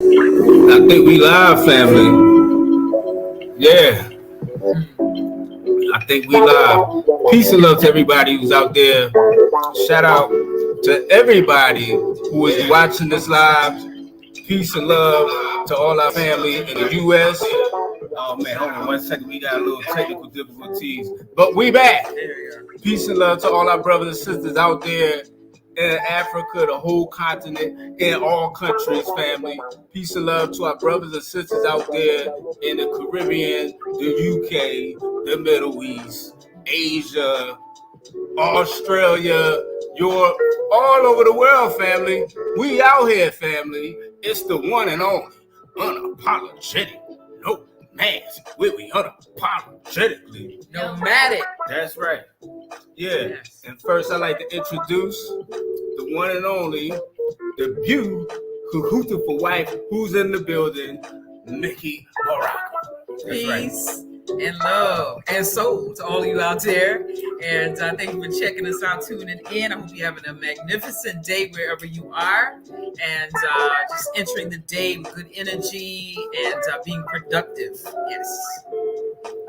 I think we live, family. Yeah, I think we live. Peace and love to everybody who's out there. Shout out to everybody who is watching this live. Peace and love to all our family in the U.S. Oh man, hold on 1 second. We got a little technical difficulties, but we back. Peace and love to all our brothers and sisters out there in Africa, the whole continent, in all countries, family. Peace and love to our brothers and sisters out there in the Caribbean, the UK, the Middle East, Asia, Australia, Europe, all over the world, family. We out here, family. It's the one and only unapologetic, no mask. We unapologetically nomadic. That's right. Yeah. Yes. And first, I'd like to introduce the one and only, the beautiful wife who's in the building, Nikki Baraka. Peace and love and soul to all of you out there. And thank you for checking us out, tuning in. I hope you're having a magnificent day wherever you are. And just entering the day with good energy and being productive. Yes.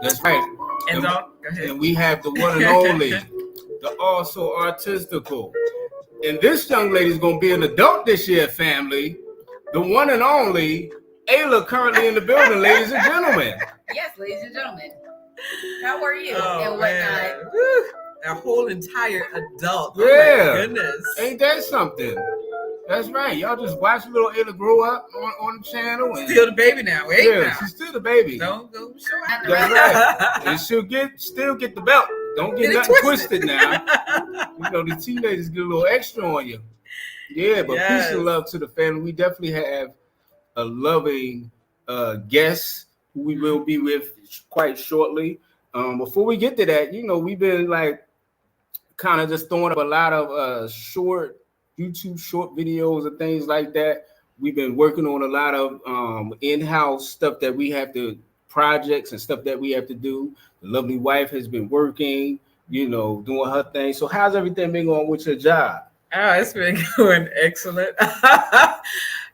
That's right. And go ahead. And we have the one and only, the also artistical. And this young lady's going to be an adult this year, family. The one and only, Ayla, currently in the building, ladies and gentlemen. Yes, ladies and gentlemen. How are you? Oh, and whatnot? A whole entire adult. Yeah. Oh my goodness. Ain't that something? That's right. Y'all just watch little Ayla grow up on the channel. And still the baby now. Wait now. She's still the baby. Don't go show out. That's right. And she'll still get the belt. Don't get nothing twisted now. You know, the teenagers get a little extra on you. Yeah, but peace and love to the family. We definitely have a loving guest who we will be with quite shortly. Before we get to that, you know, we've been like kind of just throwing up a lot of short YouTube short videos and things like that. We've been working on a lot of in-house stuff that we have to, projects and stuff that we have to do. The lovely wife has been working, you know, doing her thing. So how's everything been going with your job? Oh, it's been going excellent.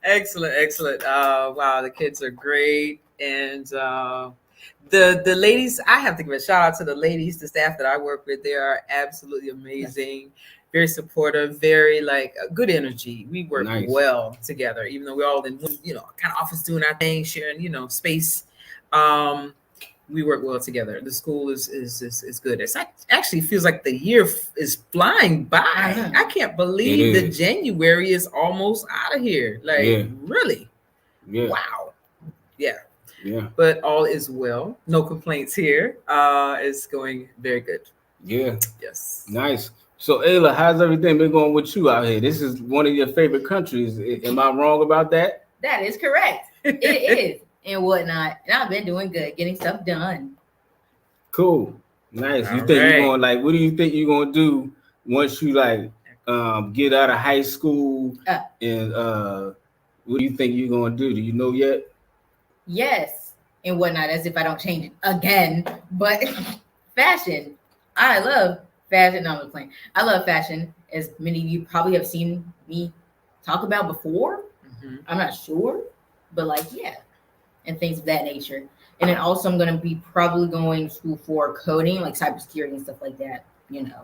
Excellent. Wow, the kids are great. And the ladies, I have to give a shout out to the ladies, the staff that I work with. They are absolutely amazing. Very supportive, very like good energy. We work well together, even though we're all in one, you know, kind of office doing our thing, sharing, you know, space. We work well together. The school is good. It actually feels like the year is flying by. I can't believe that January is almost out of here. Like really? Yeah. Wow. Yeah. Yeah. But all is well. No complaints here. It's going very good. Yeah. Yes. Nice. So, Ayla, how's everything been going with you out here? This is one of your favorite countries. Am I wrong about that? That is correct. It is. And whatnot. And I've been doing good, getting stuff done. Cool. Nice. You think you're going, like, what do you think you're going to do once you, like, get out of high school? And what do you think you're going to do? Do you know yet? Yes. And whatnot, as if I don't change it again. But fashion. I love fashion. No, I'm just playing. I love fashion, as many of you probably have seen me talk about before. Mm-hmm. I'm not sure. But, like, yeah. And things of that nature. And then also I'm going to be probably going to school for coding, like cybersecurity and stuff like that, you know.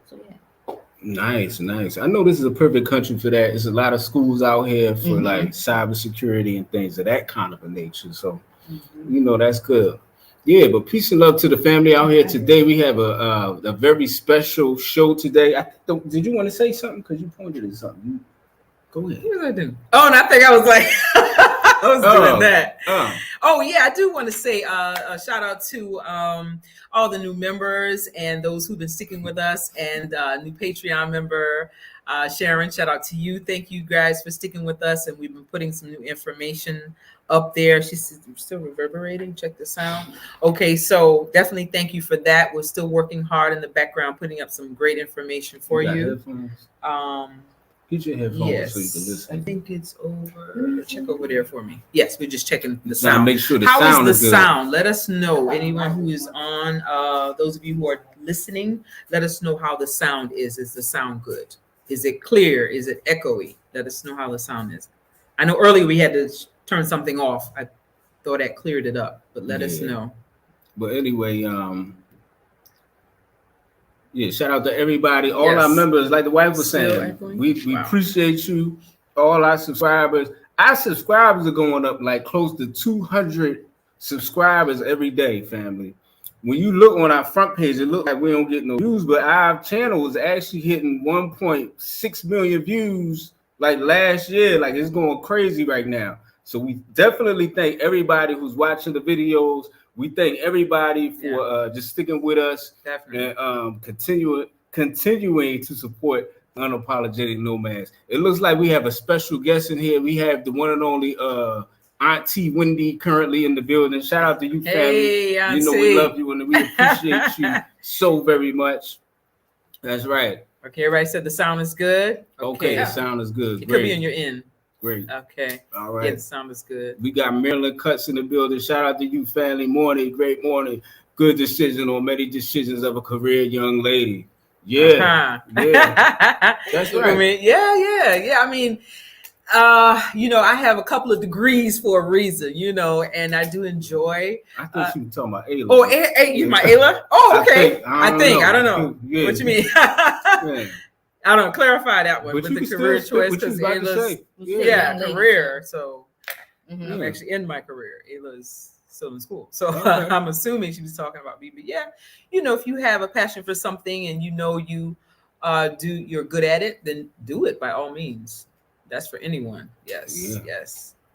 So, yeah. Nice. I know this is a perfect country for that. There's a lot of schools out here for like cybersecurity and things of that kind of a nature. So, you know, that's good. Yeah, but peace and love to the family out here today. We have a very special show today. Did you want to say something? Because you pointed at something. Go ahead. What did I do? Oh, and I think I was like... I was doing that. Oh, yeah, I do want to say a shout out to all the new members and those who've been sticking with us, and new Patreon member, Sharon. Shout out to you. Thank you guys for sticking with us. And we've been putting some new information up there. She's still reverberating. Check the sound. Okay, so definitely thank you for that. We're still working hard in the background, putting up some great information for you. Get your headphones yes, so you can listen. I think it's over. Check over there for me. Yes, we're just checking the sound. Now make sure the How sound is the is sound? good. Let us know. Anyone who is on, those of you who are listening, let us know how the sound is. Is the sound good? Is it clear? Is it echoey? Let us know how the sound is. I know earlier we had to turn something off. I thought that cleared it up, but let us know. But anyway, shout out to everybody, all our members. Like the wife was saying, we appreciate you, all our subscribers. Our subscribers are going up like close to 200 subscribers every day, family. When you look on our front page, it looks like we don't get no views, but our channel is actually hitting 1.6 million views like last year. Like, it's going crazy right now. So we definitely thank everybody who's watching the videos. We thank everybody for just sticking with us and continuing to support Unapologetic Nomads. It looks like we have a special guest in here. We have the one and only Auntie Wendy currently in the building. Shout out to you, family. Hey, Auntie. You know we love you and we appreciate you so very much. That's right. Okay, everybody said the sound is good. Okay, the sound is good. It could be on your end. Great. Okay. All right. Yeah, the sound is good. We got Marilyn Cuts in the building. Shout out to you, family. Morning, great morning. Good decision on many decisions of a career young lady. Yeah. Yeah. That's right. I mean, yeah. I mean, I have a couple of degrees for a reason, and I do enjoy. I thought you were talking about Ayla. Oh, you my Ayla? Oh, okay. I don't know. Yeah. What you mean? I don't clarify that one with the career choice because Ayla's career. So I'm actually in my career. Ayla's still in school, so I'm assuming she was talking about me. But if you have a passion for something and you're good at it, then do it by all means. That's for anyone. Yes.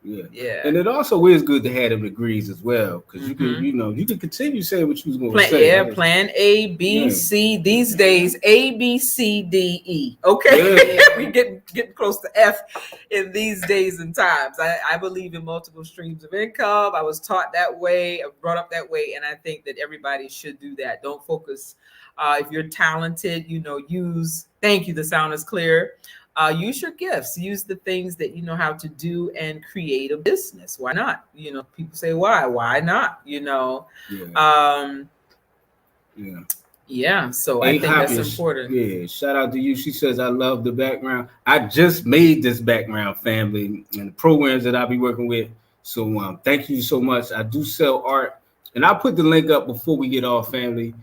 Yeah. And it also is good to have the degrees as well, because you can continue saying what you was going to say. Yeah, plan A, B, C. These days, A, B, C, D, E. Okay, we getting close to F in these days and times. I believe in multiple streams of income. I was taught that way, brought up that way, and I think that everybody should do that. Don't focus. If you're talented, use. Thank you. The sound is clear. Use your gifts, use the things that you know how to do and create a business. Why not? People say, why not? So I think that's important. Yeah. Shout out to you. She says, I love the background. I just made this background, family, and the programs that I'll be working with. So thank you so much. I do sell art, and I'll put the link up before we get off, family.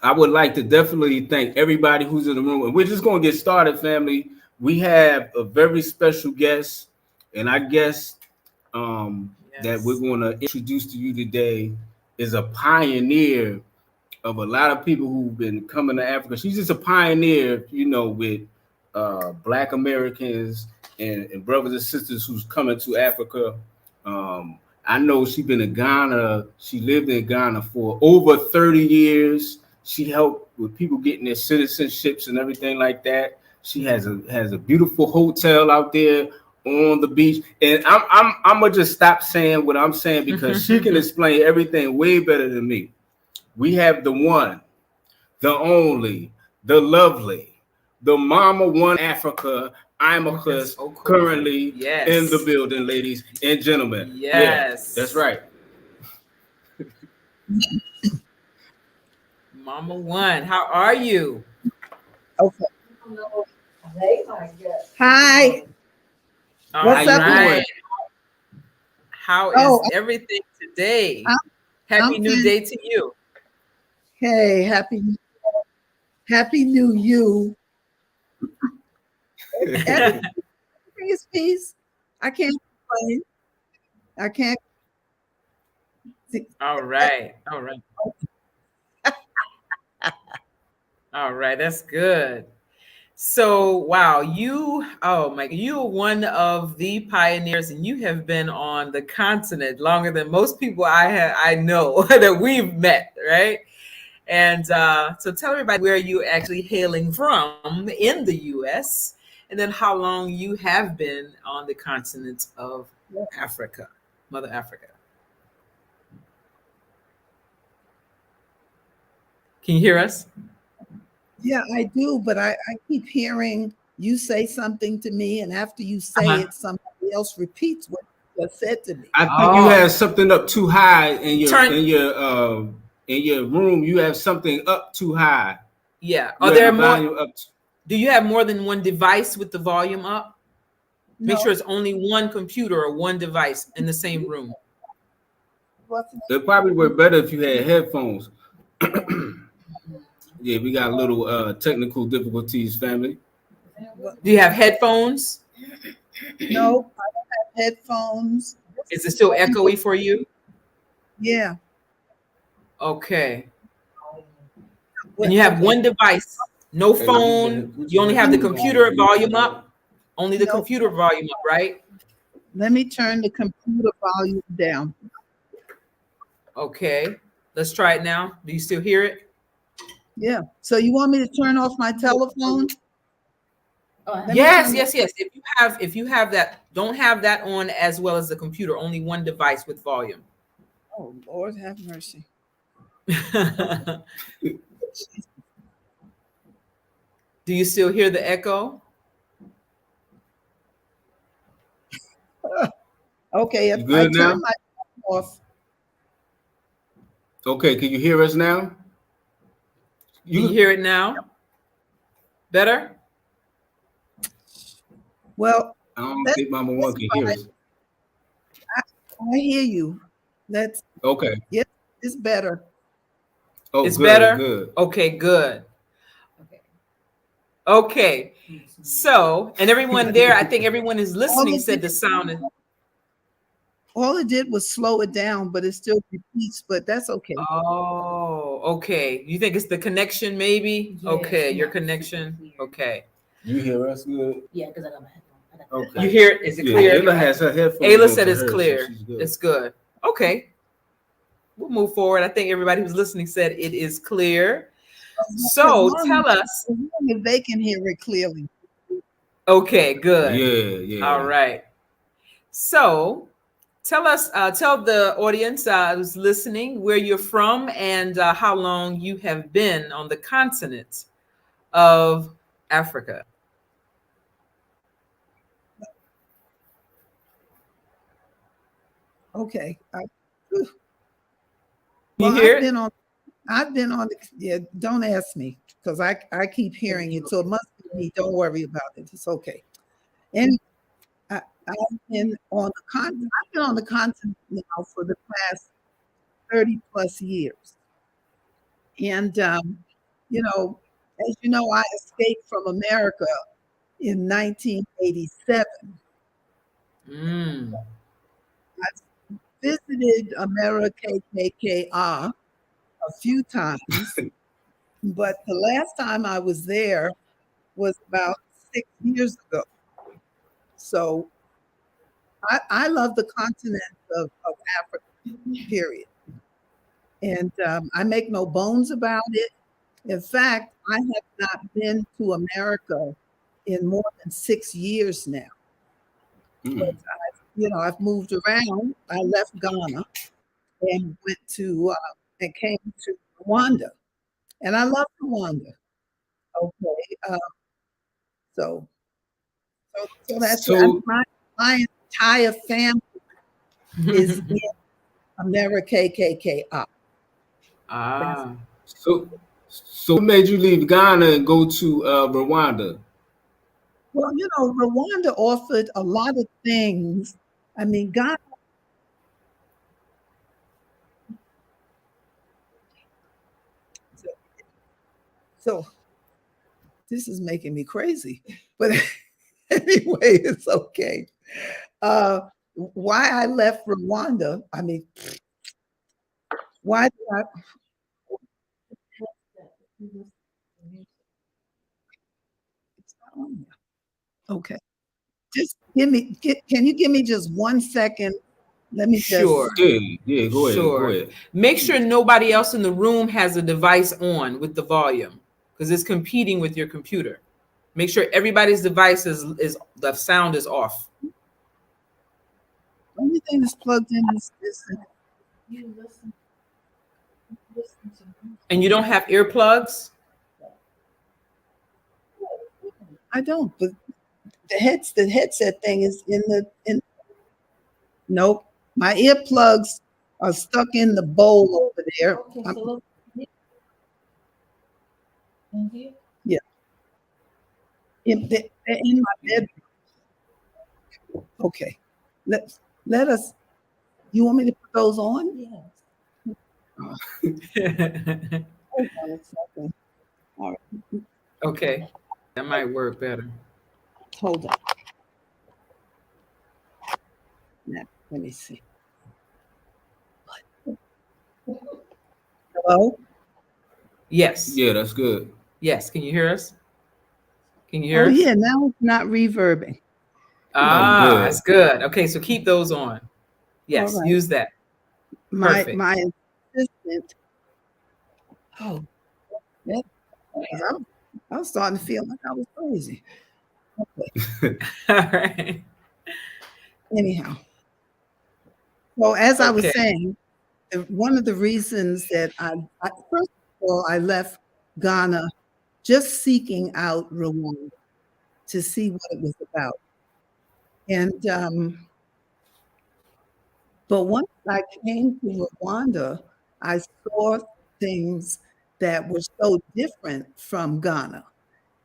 I would like to definitely thank everybody who's in the room. And we're just going to get started, family. We have a very special guest. And I guess that we're going to introduce to you today is a pioneer of a lot of people who've been coming to Africa. She's just a pioneer, with Black Americans and brothers and sisters who's coming to Africa. I know she's been in Ghana. She lived in Ghana for over 30 years. She helped with people getting their citizenships and everything like that. She has a beautiful hotel out there on the beach. And I'm gonna just stop saying what I'm saying because she can explain everything way better than me. We have the one, the only, the lovely, the Mama One Africa IMAKHÜS currently in the building, ladies and gentlemen. Yes, that's right. Mama One, how are you? Okay. Hi. What's up? Right. How is everything today? Happy New Day to you. Hey, happy New You. Everything is peace. I can't complain. I can't. All right. All right, that's good. So, wow, you're one of the pioneers, and you have been on the continent longer than most people I know that we've met, right? And so tell everybody where you're actually hailing from in the U.S., and then how long you have been on the continent of Africa, Mother Africa. Can you hear us? Yeah, I do, but I keep hearing you say something to me, and after you say it, somebody else repeats what you just said to me. I think you have something up too high in your room. You have something up too high. Yeah. Are there more? Do you have more than one device with the volume up? Make No. sure it's only one computer or one device in the same room. It probably work better if you had headphones. Yeah, we got a little technical difficulties, family. Do you have headphones? No, I don't have headphones. Is it still echoey for you? Yeah. Okay. And you have Okay. one device, no phone. You only have the computer volume up. Only the Nope. computer volume up, right? Let me turn the computer volume down. Okay. Let's try it now. Do you still hear it? Yeah. So you want me to turn off my telephone? Yes. If you have that, don't have that on as well as the computer. Only one device with volume. Oh, Lord have mercy. Do you still hear the echo? Okay, You if good I turn now? my phone off. Okay, can you hear us now? Can you hear it now? Better? Well, I don't think Mama One can hear us. I hear you. That's Okay. yes, it's better. Oh, It's good, better? good. Okay, good. Okay. So, and everyone there, I think everyone is listening said the sound is All it did was slow it down, but it still repeats, but that's okay. oh, okay. You think it's the connection, maybe? Yeah, Okay, it's your not connection. super clear. Okay. You hear us good? Yeah, because I got my headphones. Okay. You hear it? Is it Yeah, clear? Ayla has her headphones Ayla on said to it's her, so clear. she's good. It's good. Okay. We'll move forward. I think everybody who's listening said it is clear. So tell us. If they can hear it clearly. Okay, good. Yeah. All right. So tell us, tell the audience who's listening where you're from and how long you have been on the continent of Africa. Okay. You Well, hear I've been on the, yeah, don't ask me because I keep hearing it. So it must be me. Don't worry about it. It's okay. And I've been on the continent. I've been on the continent now for the past 30 plus years. And as you know, I escaped from America in 1987. Mm. I visited America KKR a few times, but the last time I was there was about 6 years ago. So I love the continent of Africa, period. And I make no bones about it. In fact, I have not been to America in more than 6 years now. But I've moved around. I left Ghana and went to and came to Rwanda, and I love Rwanda. Okay, so that's it. So My entire family is in America KKR. Ah. so what made you leave Ghana and go to Rwanda? Well, Rwanda offered a lot of things. I mean, Ghana. So this is making me crazy, but anyway, it's okay. Why I left Rwanda? I mean, why did I? It's not on there. Okay, just can you give me just 1 second? Let me Sure. Yeah, go Sure. ahead. Make sure nobody else in the room has a device on with the volume because it's competing with your computer. Make sure everybody's device is the sound is off. The only thing that's plugged in is this. And you don't have earplugs? I don't, but the headset thing is in. Nope, my earplugs are stuck in the bowl over there. Okay, so look. Yeah, they're in my bedroom. Okay. Let us. You want me to put those on? Yes. Hold on a second. All right. Okay, that might work better. Hold on. Now, let me see. Hello? Yes. Yeah, that's good. Yes. Can you hear us? Can you Oh, hear us? yeah. Now it's not reverbing. Oh, Ah, that's good. good. Okay, so keep those on. All Yes, right. use that. My Perfect. my assistant. Oh, yeah. I was starting to feel like I was crazy. Okay. All right. Anyhow, so as I was Okay. saying, one of the reasons that first of all, I left Ghana just seeking out Rwanda to see what it was about. And but once I came to Rwanda, I saw things that were so different from Ghana.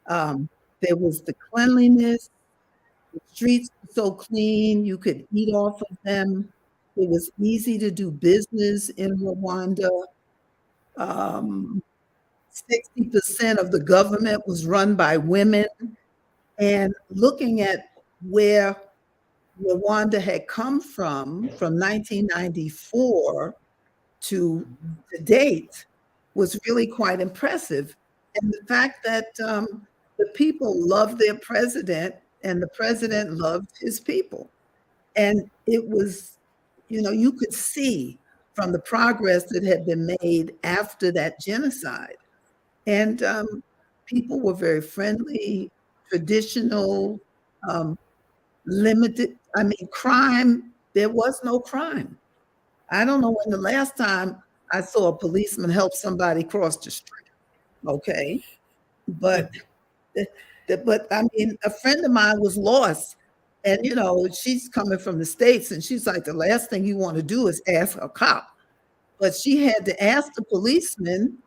There was the cleanliness, the streets were so clean, you could eat off of them. It was easy to do business in Rwanda. 60% of the government was run by women. And looking at where Rwanda had come from 1994 to date, was really quite impressive. And the fact that the people loved their president and the president loved his people. And it was, you could see from the progress that had been made after that genocide. And people were very friendly, traditional, um, limited. I mean, crime, there was no crime. I don't know when the last time I saw a policeman help somebody cross the street. Okay. But, but I mean, a friend of mine was lost. And, she's coming from the States and she's like, the last thing you want to do is ask a cop. But she had to ask the policeman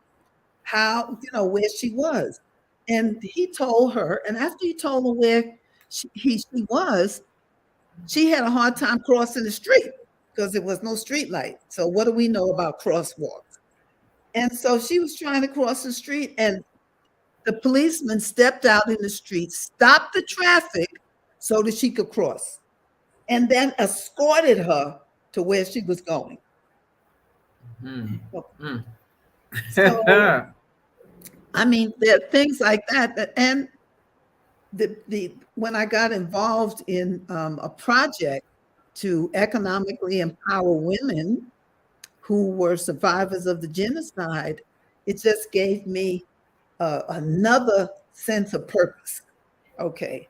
how, where she was. And he told her, and after he told her where she was, she had a hard time crossing the street because there was no street light. So what do we know about crosswalks? And so she was trying to cross the street and the policeman stepped out in the street, stopped the traffic so that she could cross, and then escorted her to where she was going. Mm. Mm. So, I mean, there are things like that. And when I got involved in a project to economically empower women who were survivors of the genocide, it just gave me another sense of purpose. Okay.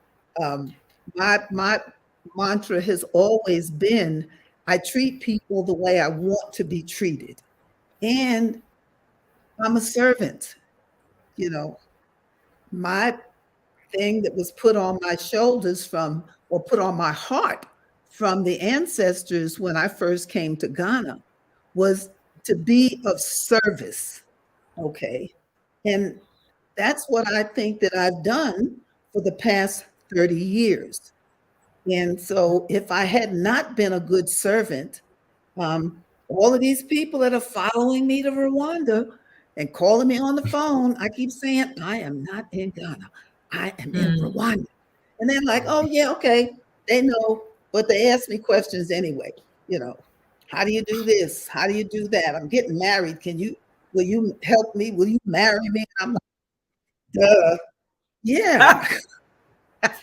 My mantra has always been, I treat people the way I want to be treated. And I'm a servant. My thing that was put on my shoulders or put on my heart from the ancestors when I first came to Ghana was to be of service. Okay. And that's what I think that I've done for the past 30 years. And so if I had not been a good servant, all of these people that are following me to Rwanda and calling me on the phone, I keep saying, I am not in Ghana. I am in Rwanda. And they're like, oh, yeah, okay. They know, but they ask me questions anyway. How do you do this? How do you do that? I'm getting married. Will you help me? Will you marry me? I'm like, duh. Yeah.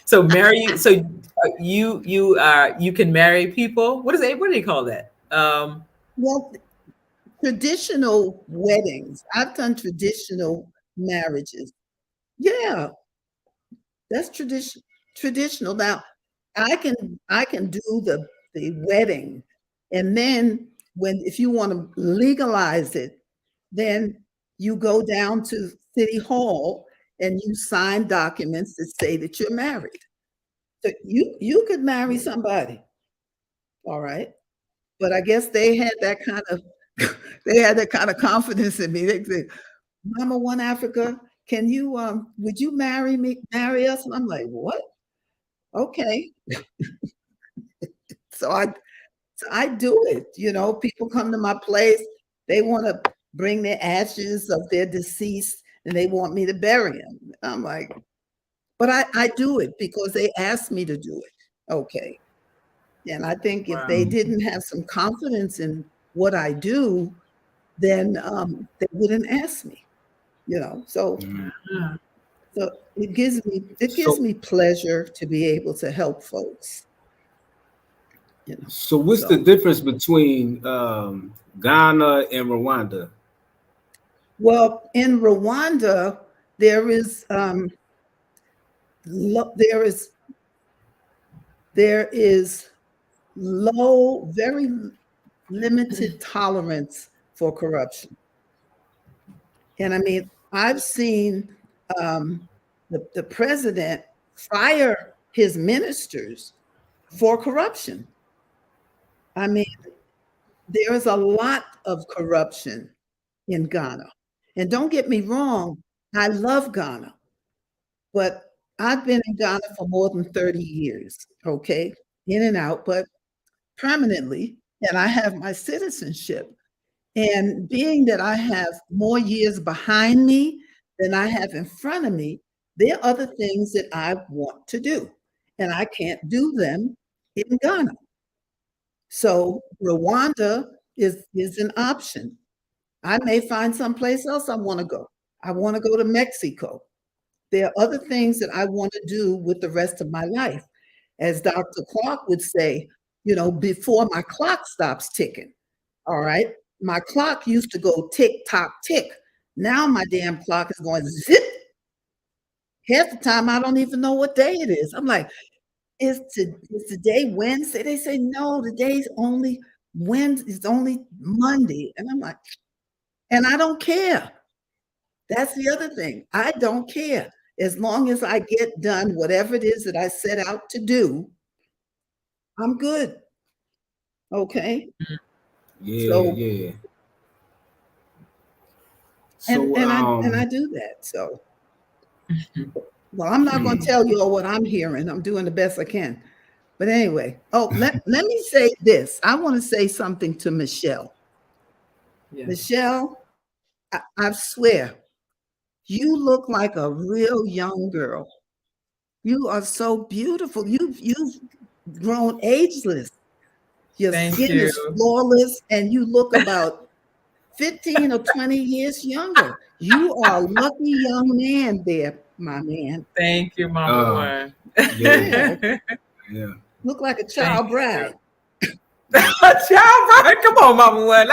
So you can marry people. What do they call that? Well, traditional weddings. I've done traditional marriages. Yeah, that's traditional. Now, I can do the wedding, and then if you want to legalize it, then you go down to City Hall and you sign documents that say that you're married. So you could marry somebody, all right? But I guess they had that kind of they had that kind of confidence in me. They said, Mama One Africa, would you marry us? And I'm like, what? Okay. So I do it. You know, people come to my place, they want to bring their ashes of their deceased and they want me to bury them. I'm like, but I do it because they asked me to do it. Okay. And I think if they didn't have some confidence in what I do, then they wouldn't ask me, you know. So so it gives me pleasure to be able to help folks. You know. So what's the difference between Ghana and Rwanda? Well, in Rwanda, there is low, very limited tolerance for corruption. And I mean, I've seen the president fire his ministers for corruption. I mean, there is a lot of corruption in Ghana. And don't get me wrong, I love Ghana, but I've been in Ghana for more than 30 years, okay, in and out, but permanently, and I have my citizenship. And being that I have more years behind me than I have in front of me, there are other things that I want to do, and I can't do them in Ghana. So Rwanda is an option. I may find someplace else I want to go. I want to go to Mexico. There are other things that I want to do with the rest of my life. As Dr. Clark would say, you know, before my clock stops ticking. All right. My clock used to go tick, tock, tick. Now my damn clock is going zip. Half the time I don't even know what day it is. I'm like, is today Wednesday? They say, no, today's only Wednesday, it's only Monday. And I'm like, and I don't care. That's the other thing. I don't care. As long as I get done whatever it is that I set out to do, I'm good. Okay. Yeah, so, yeah. And I do that. So, well, I'm not going to tell you all what I'm hearing. I'm doing the best I can. But anyway, let me say this. I want to say something to Michelle. Yeah. Michelle, I swear, you look like a real young girl. You are so beautiful. You've grown ageless. Your skin is flawless, and you look about 15 or 20 years younger. You are a lucky young man there, my man. Thank you, Mama One. Yeah. Yeah. Look like a child bride. A child bride? Come on, Mama One.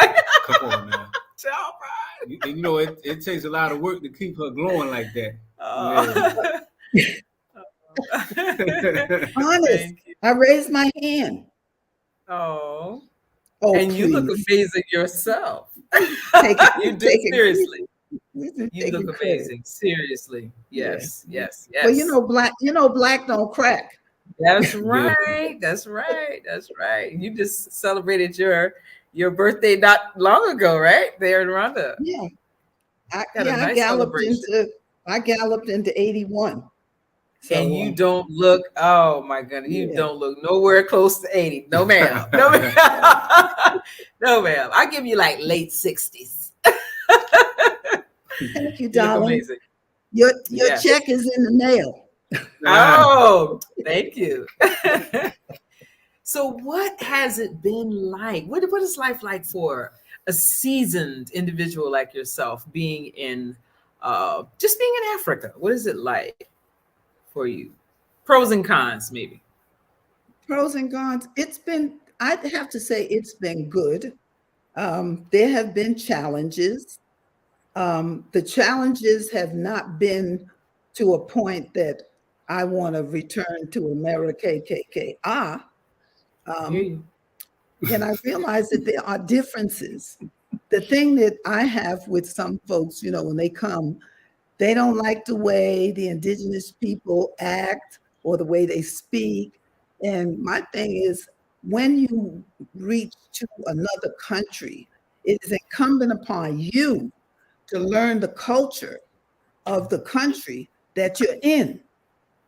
Come on now. Child bride. You know, it takes a lot of work to keep her glowing like that. Honest, I raised my hand. Oh, and please. You look amazing yourself. You do, seriously. You look amazing. Seriously. Yes, yes, yes. Well, you know, black don't crack. That's right. That's right. That's right. You just celebrated your birthday not long ago, right? There in Rwanda. Yeah. I galloped into 81. So, and you don't look, oh my goodness, you don't look nowhere close to 80. No, ma'am. No, ma'am. No, ma'am. I give you like late 60s. Thank you, darling. Your check is in the mail. Oh, thank you. So what has it been like? What is life like for a seasoned individual like yourself being in just being in Africa? What is it like for you? Pros and cons, maybe. Pros and cons. I'd have to say it's been good. There have been challenges. The challenges have not been to a point that I want to return to America KKK. And I realize that there are differences. The thing that I have with some folks, you know, when they come, they don't like the way the indigenous people act or the way they speak. And my thing is, when you reach to another country, it is incumbent upon you to learn the culture of the country that you're in.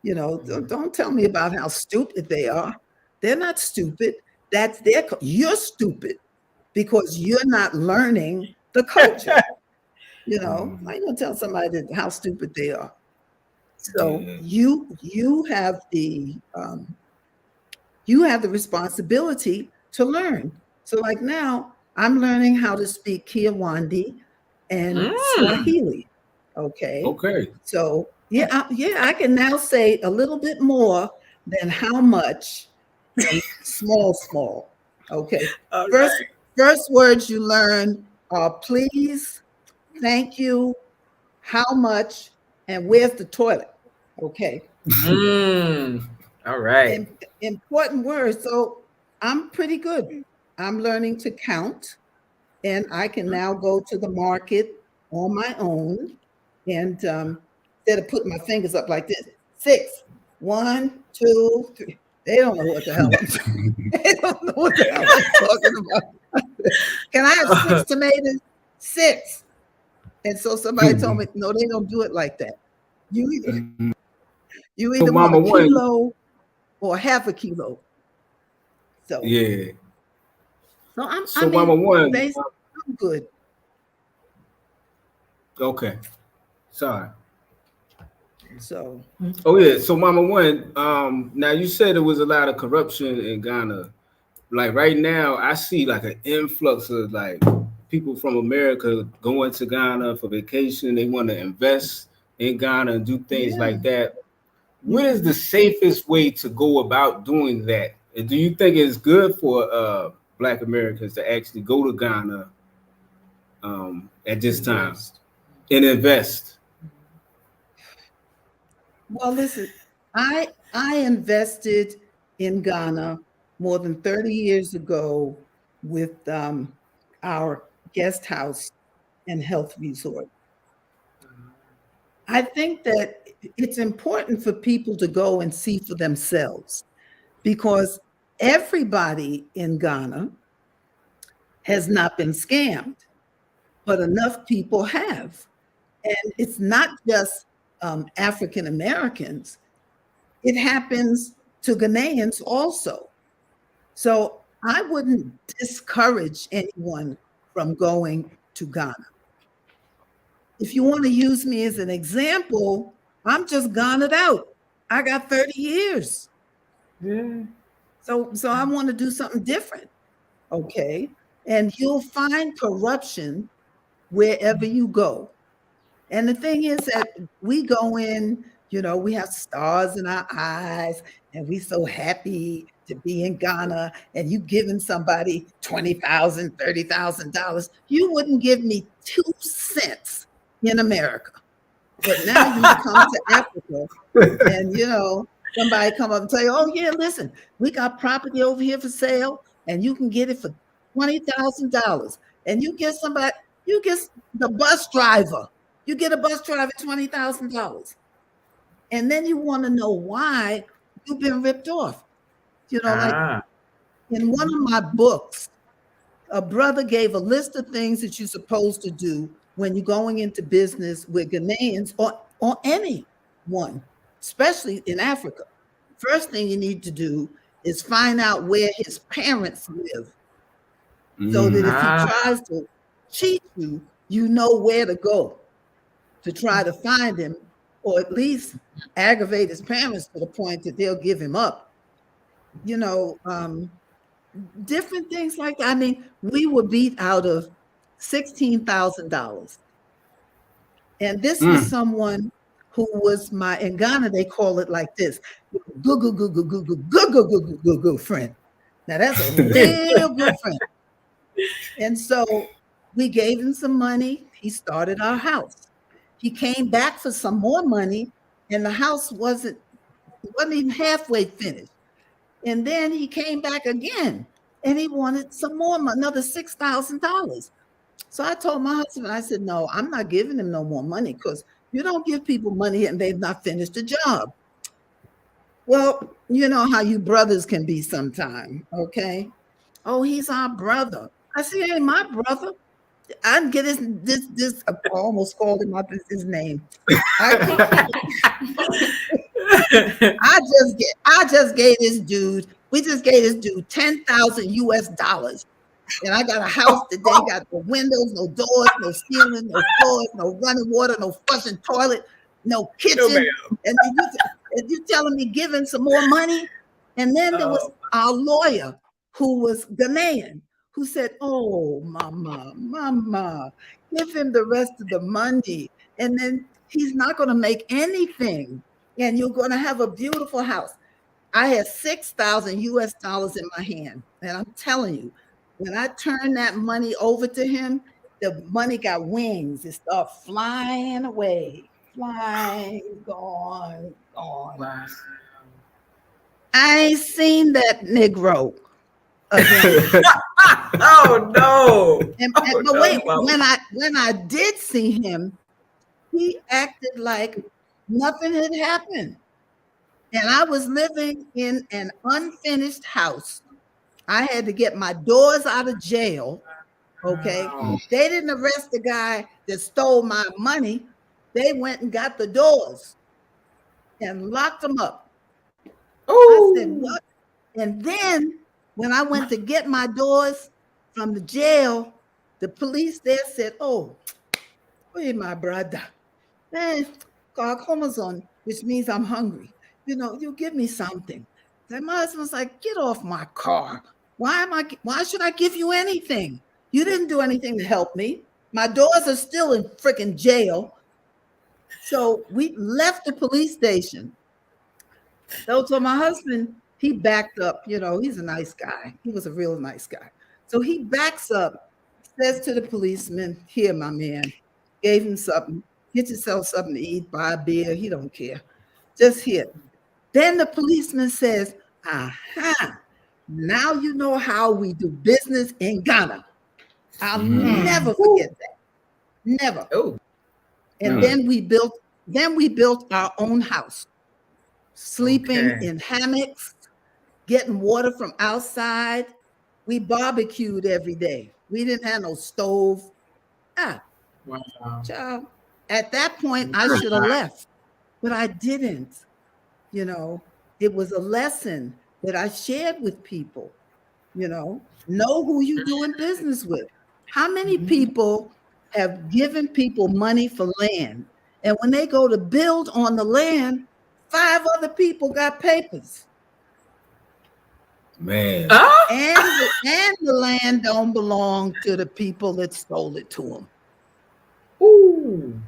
You know, don't tell me about how stupid they are. They're not stupid. That's you're stupid because you're not learning the culture. You know, I'm gonna tell somebody how stupid they are. So you have the responsibility to learn. So like now, I'm learning how to speak Kinyarwanda and Swahili. Okay. Okay. So I can now say a little bit more than how much and small. Okay. First words you learn are please, thank you, how much, and where's the toilet? Okay. All right. Important words. So I'm pretty good. I'm learning to count, and I can now go to the market on my own. And instead of putting my fingers up like this, 6, 1, 2, 3. They don't know what the hell I'm talking. They don't know what the hell I'm talking about. Can I have 6 tomatoes? 6. And so somebody told me, no, they don't do it like that. You either want a kilo or half a kilo. So yeah. So Mama One, I'm good. Okay. Sorry. So so Mama One, now you said there was a lot of corruption in Ghana. Like right now, I see like an influx of like people from America going to Ghana for vacation. They want to invest in Ghana and do things like that. What is the safest way to go about doing that? And do you think it's good for Black Americans to actually go to Ghana at this time and invest? Well, listen, I invested in Ghana more than 30 years ago with our guest house and health resort. I think that it's important for people to go and see for themselves because everybody in Ghana has not been scammed, but enough people have. And it's not just African Americans, it happens to Ghanaians also. So I wouldn't discourage anyone from going to Ghana. If you want to use me as an example, I'm just Ghanaed out. I got 30 years. Yeah. So I want to do something different. Okay. And you'll find corruption wherever you go. And the thing is that we go in, you know, we have stars in our eyes and we so happy to be in Ghana, and you giving somebody $20,000, $30,000. You wouldn't give me 2 cents in America. But now you come to Africa and, you know, somebody come up and tell you, oh yeah, listen, we got property over here for sale and you can get it for $20,000. And you get the bus driver. You get a bus driver $20,000. And then you want to know why you've been ripped off. You know, like in one of my books, a brother gave a list of things that you're supposed to do when you're going into business with Ghanaians or anyone, especially in Africa. First thing you need to do is find out where his parents live. So that if he tries to cheat you, you know where to go to try to find him, or at least aggravate his parents to the point that they'll give him up. You know, different things like that. I mean, we were beat out of $16,000. And this was someone who was in Ghana, they call it like this, good friend. Now that's a real good friend. And so we gave him some money. He started our house. He came back for some more money, and the house wasn't even halfway finished. And then he came back again, and he wanted some more money, another $6,000. So I told my husband, I said, no, I'm not giving him no more money because you don't give people money and they've not finished the job. Well, you know how you brothers can be sometime, okay? Oh, he's our brother. I said, he ain't my brother. I didn't get this. I almost called him up his name. I just gave this dude We just gave this dude $10,000 US. And I got a house that ain't got no windows, no doors, no ceiling, no floors, no running water, no flushing toilet, no kitchen. And you telling me giving some more money? And then there was our lawyer who was Ghanaian who said, oh, mama, give him the rest of the money. And then he's not going to make anything. And you're going to have a beautiful house. I had $6,000 in my hand. And I'm telling you, when I turned that money over to him, the money got wings. It started flying away, gone. Wow. I ain't seen that Negro again. Oh no! But wait, when I did see him, he acted like nothing had happened. And I was living in an unfinished house. I had to get my doors out of jail. Okay. Wow. They didn't arrest the guy that stole my money. They went and got the doors and locked them up. I said, what? And then when I went to get my doors from the jail, the police there said, oh, hey, my brother, man, which means I'm hungry. You know, you give me something. Then my husband was like, get off my car. Why should I give you anything? You didn't do anything to help me. My doors are still in freaking jail. So we left the police station. So my husband, he backed up. You know, he's a nice guy. He was a real nice guy. So he backs up, says to the policeman, here, my man, gave him something. Get yourself something to eat, buy a beer. He don't care. Just here. Then the policeman says, aha, now you know how we do business in Ghana. I'll never forget that. Never. Oh. And then we built our own house, sleeping in hammocks, getting water from outside. We barbecued every day. We didn't have no stove. Wow. Child, at that point, I should have left, but I didn't. You know, it was a lesson that I shared with people. You know who you're doing business with. How many people have given people money for land, and when they go to build on the land, 5 other people got papers, Man. and the land don't belong to the people that stole it to them. Ooh.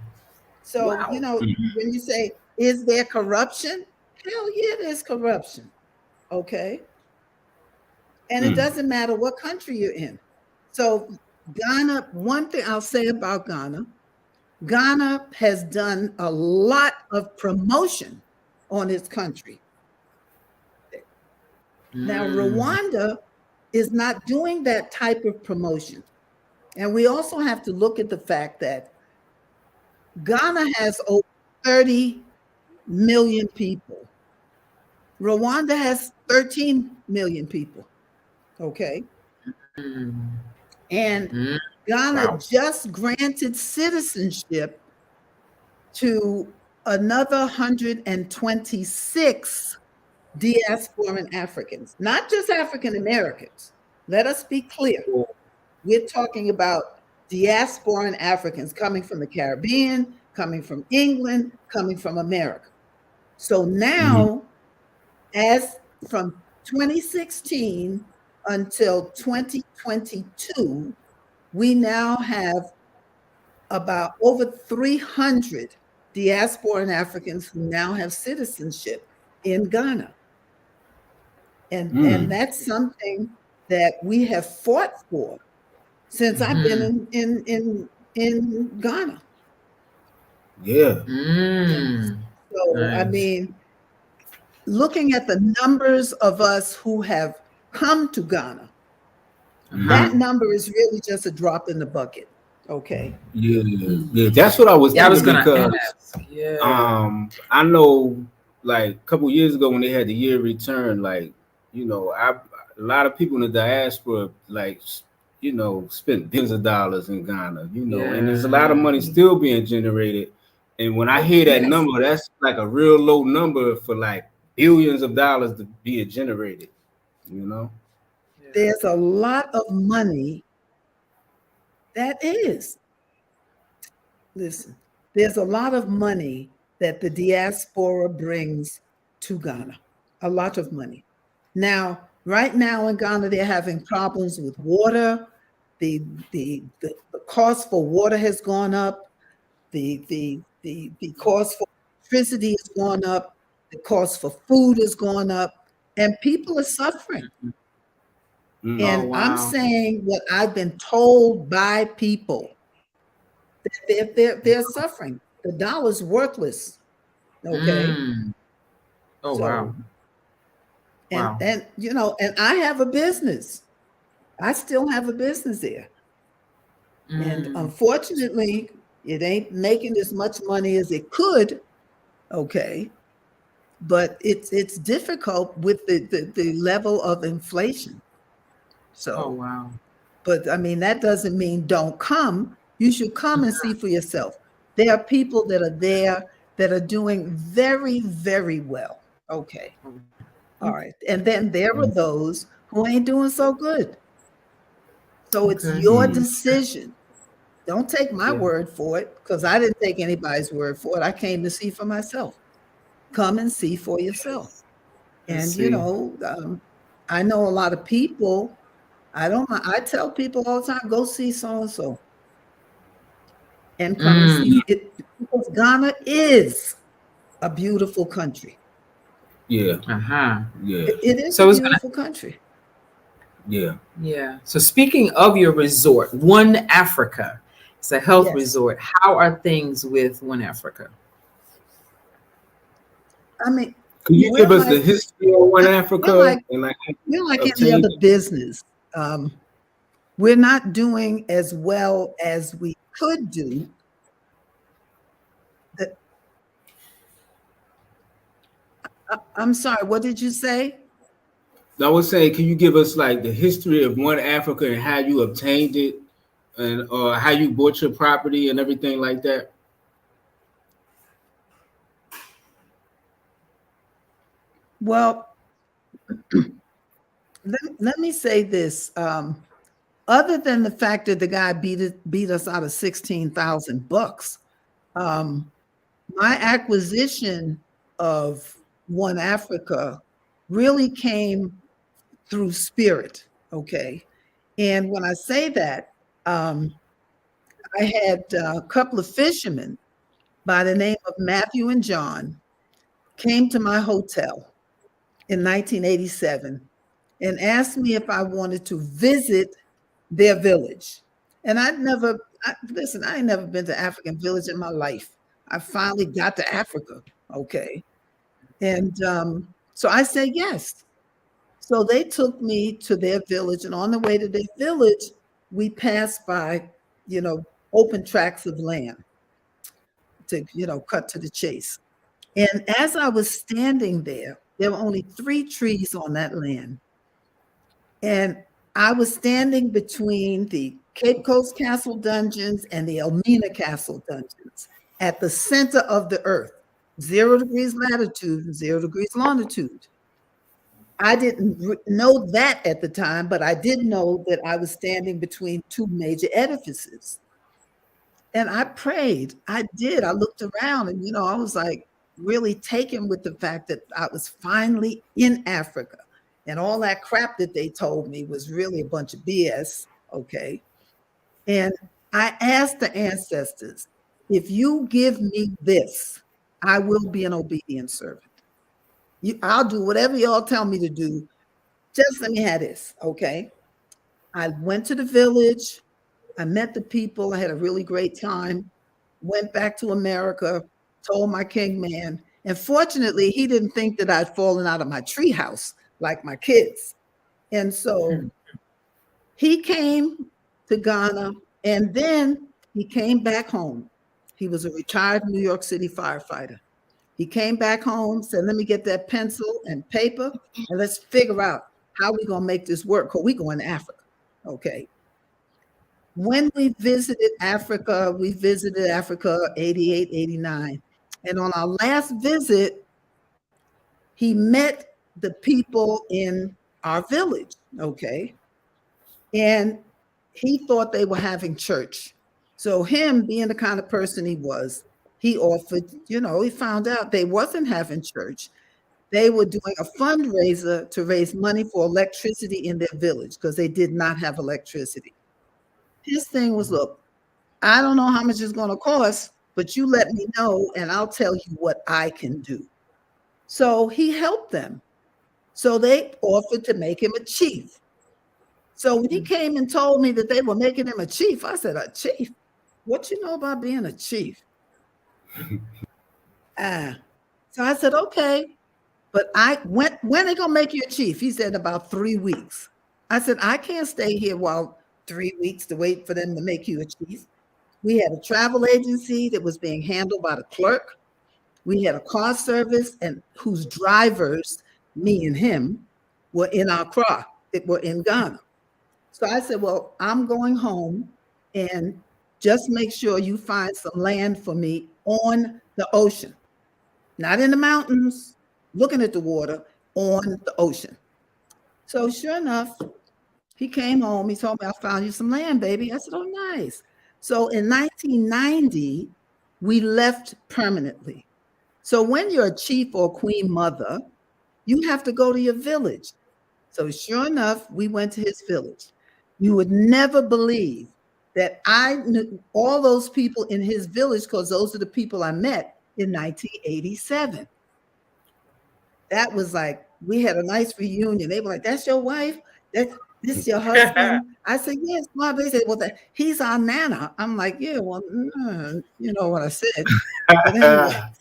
So Wow. you know, when you say, is there corruption? Hell yeah, there's corruption. Okay. And it doesn't matter what country you're in. So Ghana, one thing I'll say about Ghana has done a lot of promotion on its country. Now, Rwanda is not doing that type of promotion. And we also have to look at the fact that Ghana has over 30 million people. Rwanda has 13 million people. Okay. And Ghana just granted citizenship to another 126 diasporan Africans, not just African Americans. Let us be clear. We're talking about diasporan Africans coming from the Caribbean, coming from England, coming from America. So now, as from 2016 until 2022, we now have about over 300 diasporan Africans who now have citizenship in Ghana. And that's something that we have fought for since I've been in Ghana. Yeah. So, I mean, looking at the numbers of us who have come to Ghana, that number is really just a drop in the bucket. Okay. Yeah, that's what I was thinking. I was gonna because ask. Yeah. I know, like a couple years ago when they had the year return, like, you know, a lot of people in the diaspora, like, you know, spent billions of dollars in Ghana, you know, and there's a lot of money still being generated. And when I hear that number, that's like a real low number for like billions of dollars to be generated. You know, there's a lot of money that is. Listen, there's a lot of money that the diaspora brings to Ghana. A lot of money. Now, right now in Ghana, they're having problems with water. The cost for water has gone up. The cost for electricity has gone up. The cost for food has gone up, and people are suffering. Mm. And Oh, wow. I'm saying what I've been told by people that they're suffering. The dollar's worthless. Okay. Mm. Oh, So, wow. Wow. and you know, and I have a business. I still have a business there. And Mm. unfortunately, it ain't making as much money as it could. Okay. But it's difficult with the level of inflation. So, Oh, wow. but I mean, that doesn't mean don't come. You should come and see for yourself. There are people that are there that are doing very, very well. Okay. All right. And then there are those who ain't doing so good. So it's Okay. your decision. Don't take my Yeah. word for it, because I didn't take anybody's word for it. I came to see for myself. Come and see for yourself. And, you see. know, I know a lot of people. I tell people all the time, go see so-and-so and come and see it, because Ghana is a beautiful country. Yeah, Uh-huh. yeah, It is So a it's gonna, beautiful country. yeah. yeah. So speaking of your resort, One Africa, it's a health Yes. resort. How are things with One Africa? I mean, Can you we're give us the like, history of One Africa and like we're like any obtain other business. We're not doing as well as we could do. I'm sorry, what did you say? I was saying, can you give us like the history of One Africa and how you obtained it, and how you bought your property and everything like that? Well, let me say this. Other than the fact that the guy beat us out of $16,000, my acquisition of One Africa really came through spirit. Okay. And when I say that, I had a couple of fishermen by the name of Matthew and John came to my hotel in 1987 and asked me if I wanted to visit their village. And listen, I ain't never been to African village in my life. I finally got to Africa. Okay. And so I said yes. So they took me to their village, and on the way to their village, we passed by, open tracts of land to, cut to the chase. And as I was standing there were only 3 trees on that land. And I was standing between the Cape Coast Castle dungeons and the Elmina Castle dungeons at the center of the earth, 0 degrees latitude and 0 degrees longitude. I didn't know that at the time, but I did know that I was standing between 2 major edifices. And I prayed. I did. I looked around and, I was like really taken with the fact that I was finally in Africa. And all that crap that they told me was really a bunch of BS. Okay. And I asked the ancestors, if you give me this, I will be an obedient servant. I'll do whatever y'all tell me to do. Just let me have this. Okay. I went to the village. I met the people. I had a really great time. Went back to America, told my king man. And fortunately, he didn't think that I'd fallen out of my treehouse like my kids. And so he came to Ghana, and then he came back home. He was a retired New York City firefighter. He came back home, said, let me get that pencil and paper, and let's figure out how we're going to make this work, because we're going to Africa. Okay. When we visited Africa 88, 89. And on our last visit, he met the people in our village, okay? And he thought they were having church. So him being the kind of person he was, he offered, he found out they wasn't having church. They were doing a fundraiser to raise money for electricity in their village because they did not have electricity. His thing was, look, I don't know how much it's going to cost, but you let me know and I'll tell you what I can do. So he helped them. So they offered to make him a chief. So when he came and told me that they were making him a chief, I said, a chief? What you know about being a chief? So I said, okay. But when they gonna make you a chief? He said about 3 weeks. I said, I can't stay here 3 weeks to wait for them to make you a chief. We had a travel agency that was being handled by the clerk. We had a car service and whose drivers, me and him, were in Accra. It were in Ghana. So I said, well, I'm going home and just make sure you find some land for me on the ocean, not in the mountains, looking at the water, on the ocean. So sure enough, he came home. He told me, I found you some land, baby. I said, oh, nice. So in 1990, we left permanently. So when you're a chief or queen mother, you have to go to your village. So sure enough, we went to his village. You would never believe that I knew all those people in his village because those are the people I met in 1987. That was like, we had a nice reunion. They were like, that's your wife? This is your husband? I said, yes, Mom. They said, well, he's our nana. I'm like, yeah, well, you know what I said. But anyway,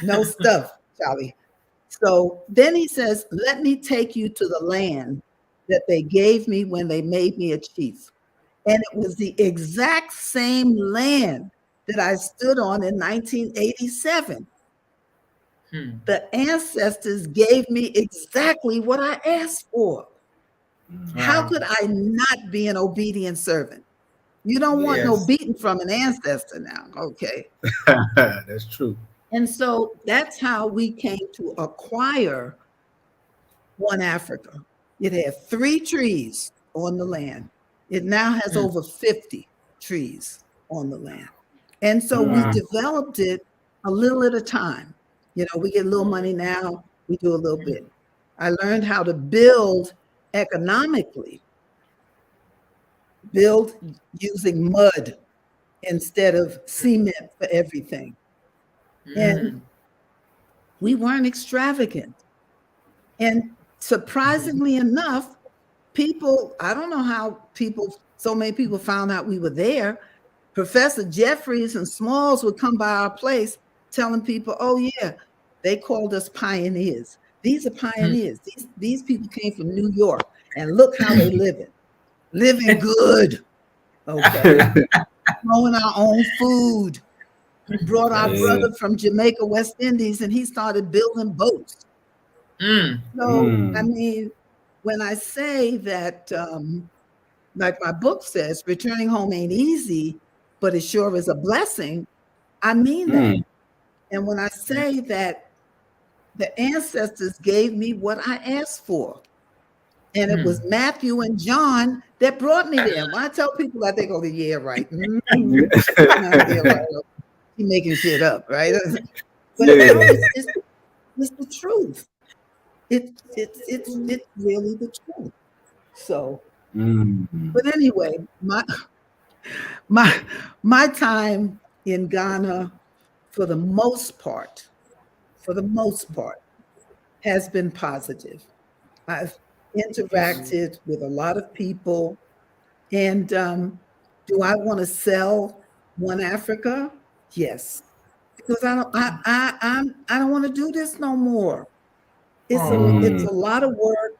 no stuff, Charlie. So then he says, let me take you to the land that they gave me when they made me a chief. And it was the exact same land that I stood on in 1987. The ancestors gave me exactly what I asked for. How could I not be an obedient servant? You don't want no beating from an ancestor now, okay? That's true. And so that's how we came to acquire One Africa. It had 3 trees on the land. It now has over 50 trees on the land. And so we developed it a little at a time. We get a little money now, we do a little bit. I learned how to build economically, build using mud instead of cement for everything. And we weren't extravagant. And surprisingly enough, people, I don't know how so many people found out we were there. Professor Jeffries and Smalls would come by our place telling people, oh yeah, they called us pioneers. These are pioneers. These people came from New York and look how they living good. Okay. Growing our own food. Brought our brother from Jamaica, West Indies, and he started building boats. So, I mean, when I say that, like my book says, returning home ain't easy, but it sure is a blessing, I mean that. And when I say that the ancestors gave me what I asked for, and it was Matthew and John that brought me there. When I tell people, I think, oh, yeah, right. He's making shit up, right? But it's the truth. It's really the truth. So, but anyway, my time in Ghana, for the most part, has been positive. I've interacted with a lot of people, and do I want to sell One Africa? Yes, because I don't want to do this no more. It's a lot of work.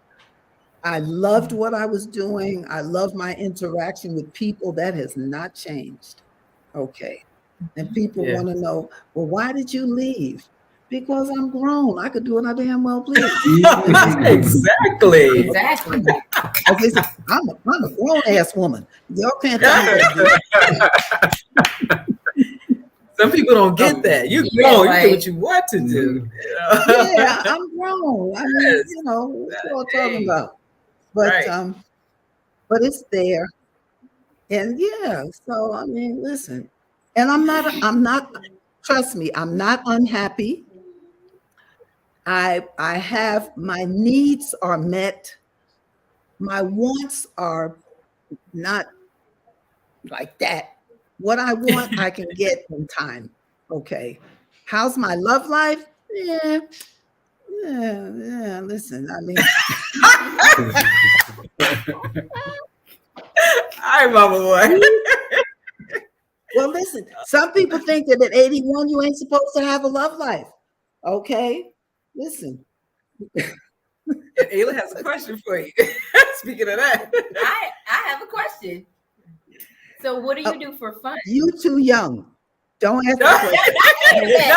I loved what I was doing. I love my interaction with people. That has not changed. Okay. And people want to know, well, why did you leave? Because I'm grown. I could do what I damn well please. Exactly. Okay, so I'm a grown ass woman. Y'all can't tell me what to do. Some people don't get that. You grown, you do what you want to do. Yeah, I'm grown. I mean, what you all talking about? But but it's there. And yeah, so I mean, listen. And I'm not trust me, I'm not unhappy. I have my needs are met. My wants are not like that. What I want, I can get in time. Okay. How's my love life? Yeah. Listen, I mean. Hi, Mama One. Well, listen, some people think that at 81, you ain't supposed to have a love life. Okay. Listen. Ayla has a question for you. Speaking of that. I have a question. So what do you do for fun? You too young. Don't ask that question.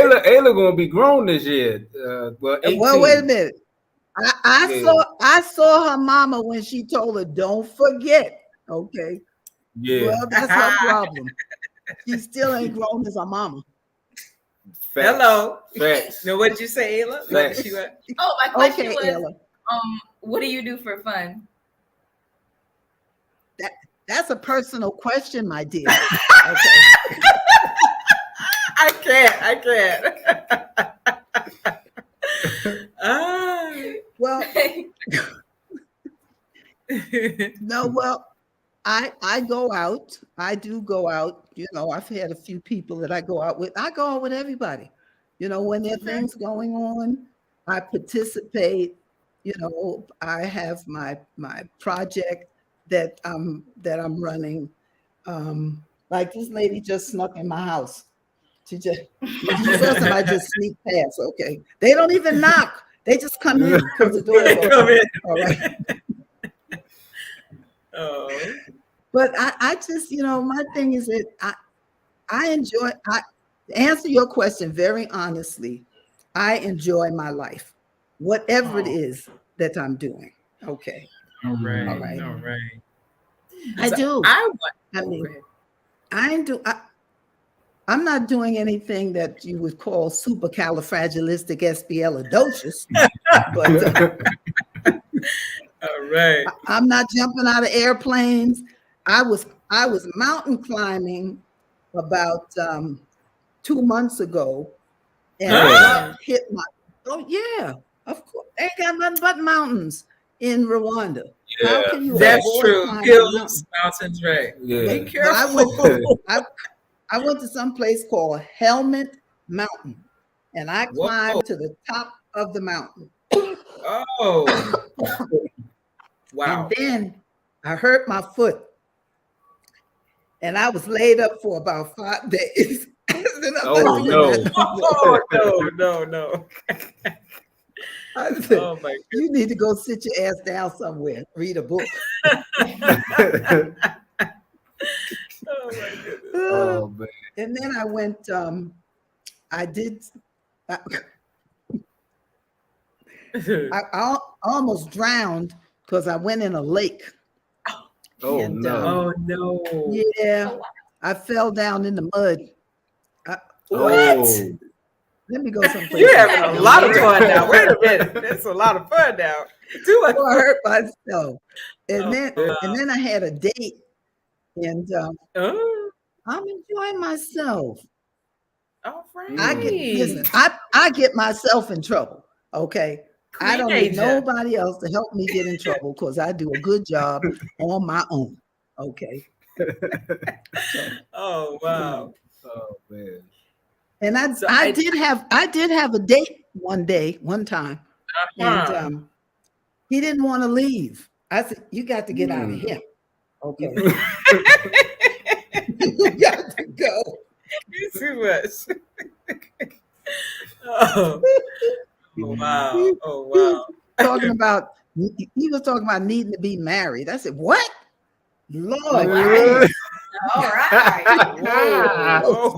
No. Ayla gonna be grown this year. Well, wait a minute. I saw her mama when she told her, don't forget. Okay. Yeah. Well, that's her problem. She still ain't grown as her mama. Facts. Hello. Facts. Now, what did you say, Ayla? Oh, my question was, Ayla. what do you do for fun? That's a personal question, my dear. Okay. I can't. Well, no, well, I go out. I do go out. I've had a few people that I go out with. I go out with everybody. When there are things going on, I participate. I have my project that I'm running. Like this lady just snuck in my house. She said somebody just sneak past. Okay, they don't even knock. They just come in because the door is open. All right. Oh. But I just, my thing is that I enjoy. To answer your question very honestly, I enjoy my life, whatever it is that I'm doing. Okay. All right. I do. I'm not doing anything that you would call supercalifragilisticexpialidocious, but all right. I'm not jumping out of airplanes. I was mountain climbing about 2 months ago, and I hit my. Oh yeah, of course. They ain't got nothing but mountains in Rwanda. Yeah, how can you that's true. Hills, mountains, right? Yeah. Be careful. I went to some place called Helmet Mountain, and I climbed to the top of the mountain. Oh, wow! And then I hurt my foot, and I was laid up for about 5 days. Oh no! No! I said, oh my goodness. You need to go sit your ass down somewhere, read a book. Oh my goodness. Oh man! And then I went. I almost drowned because I went in a lake. Oh no! No! Yeah, I fell down in the mud. What? Let me go someplace. You're having a lot of fun now. Wait a minute. That's a lot of fun now. So I hurt myself. And then I had a date. And I'm enjoying myself. All right. I get myself in trouble. Okay. I don't need nobody else to help me get in trouble because I do a good job on my own. Okay. Oh wow. Oh man. And I did have a date one time, and he didn't want to leave. I said, "You got to get out of here." Okay. You got to go. It's too much. Oh wow. Oh wow. He was talking about needing to be married. I said, "What? Lord." All right. Whoa.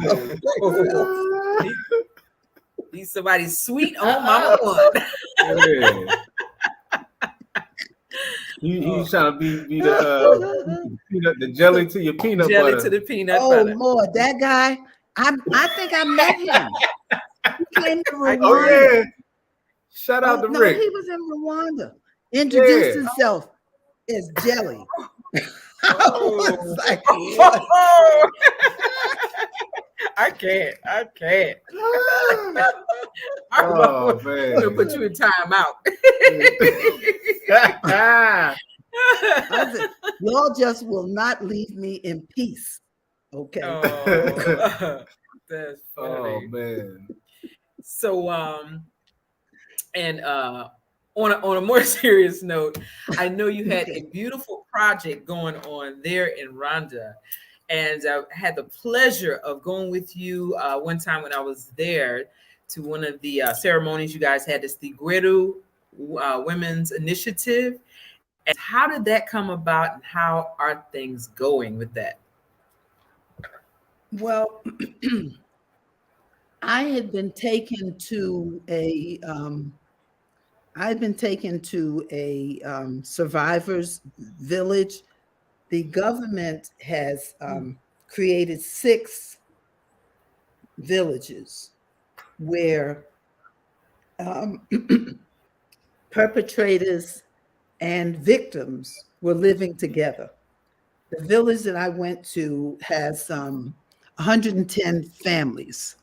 He's somebody sweet on Mama One. You trying to be the peanut, the jelly to your peanut jelly butter. to the peanut Oh butter. Lord, that guy! I think I met him. He came to Rwanda. Oh yeah. Shout out to No, Rick. he was in Rwanda. Introduced Yeah. himself as Jelly. I Oh. was like, what? I can't. Oh I'm gonna man. put you in timeout. I said, y'all just will not leave me in peace. Okay. Oh, that's funny. Oh man. So and on a more serious note, I know you had a beautiful project going on there in Rwanda, and I had the pleasure of going with you one time when I was there to one of the ceremonies you guys had, this the Gweru Women's Initiative. And how did that come about, and how are things going with that? Well, I had been taken to a survivors village. The government has created 6 villages where perpetrators and victims were living together. The village that I went to has 110 families.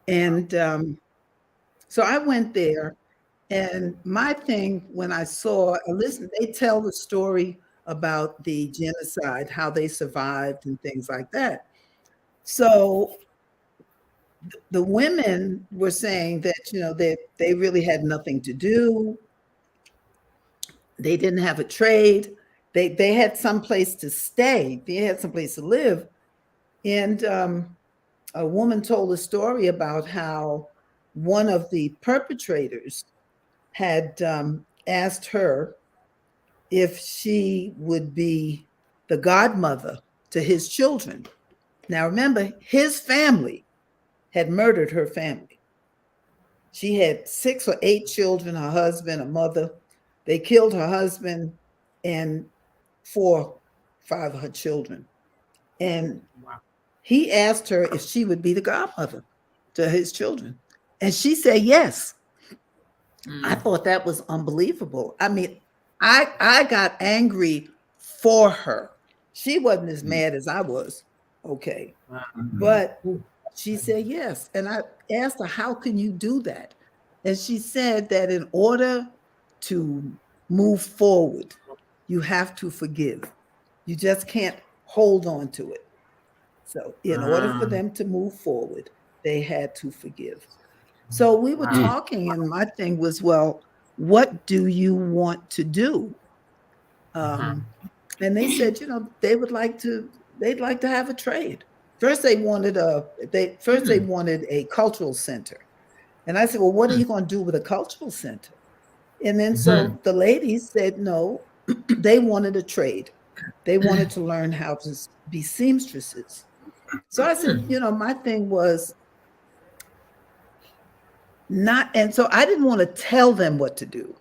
And so I went there, and my thing when I saw, they tell the story about the genocide, how they survived and things like that. So the women were saying that, they really had nothing to do. They didn't have a trade. They had some place to stay. They had some place to live. And a woman told a story about how one of the perpetrators had asked her if she would be the godmother to his children. Now, remember, his family had murdered her family. She had 6 or 8 children, her husband, a mother. They killed her husband and 4, 5 of her children. And he asked her if she would be the godmother to his children. And she said yes. I thought that was unbelievable. I mean, I got angry for her. She wasn't as mad as I was. Okay. But she said yes. And I asked her, how can you do that? And she said that in order to move forward, you have to forgive. You just can't hold on to it. So in order for them to move forward, they had to forgive. So we were talking, and my thing was, well, what do you want to do? And they said, they'd like to have a trade. First, they wanted a cultural center. And I said, well, what are you going to do with a cultural center? And then so the ladies said, no, they wanted a trade. They wanted to learn how to be seamstresses. So I said, my thing was and so I didn't want to tell them what to do.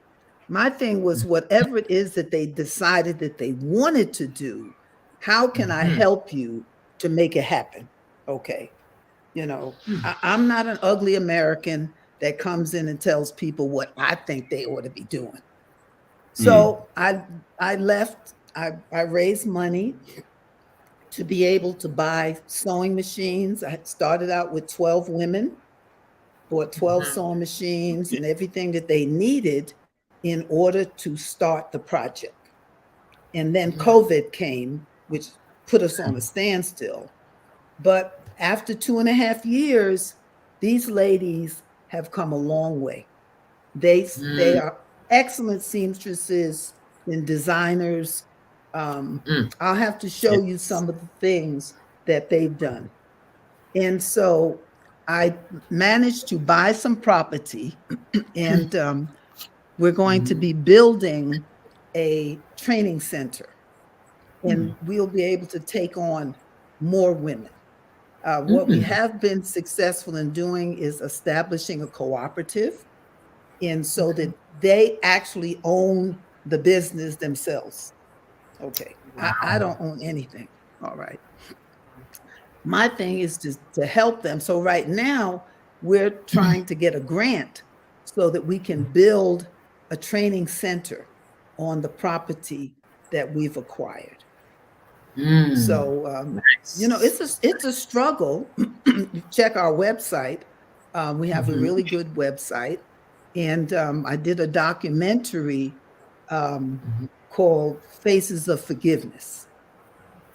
My thing was whatever it is that they decided that they wanted to do, how can I help you to make it happen? Okay. I'm not an ugly American that comes in and tells people what I think they ought to be doing. So I left, I raised money to be able to buy sewing machines. I started out with 12 women, bought 12 sewing machines and everything that they needed in order to start the project. And then COVID came, which put us on a standstill. But after 2.5 years, these ladies have come a long way. They are excellent seamstresses and designers. I'll have to show you some of the things that they've done. And so I managed to buy some property, and we're going to be building a training center, and we'll be able to take on more women. What we have been successful in doing is establishing a cooperative, and so that they actually own the business themselves. Okay. Wow. I don't own anything. All right. My thing is to help them. So right now we're trying to get a grant so that we can build a training center on the property that we've acquired. So you know, it's a struggle. Check our website. We have a really good website, and I did a documentary called Faces of Forgiveness.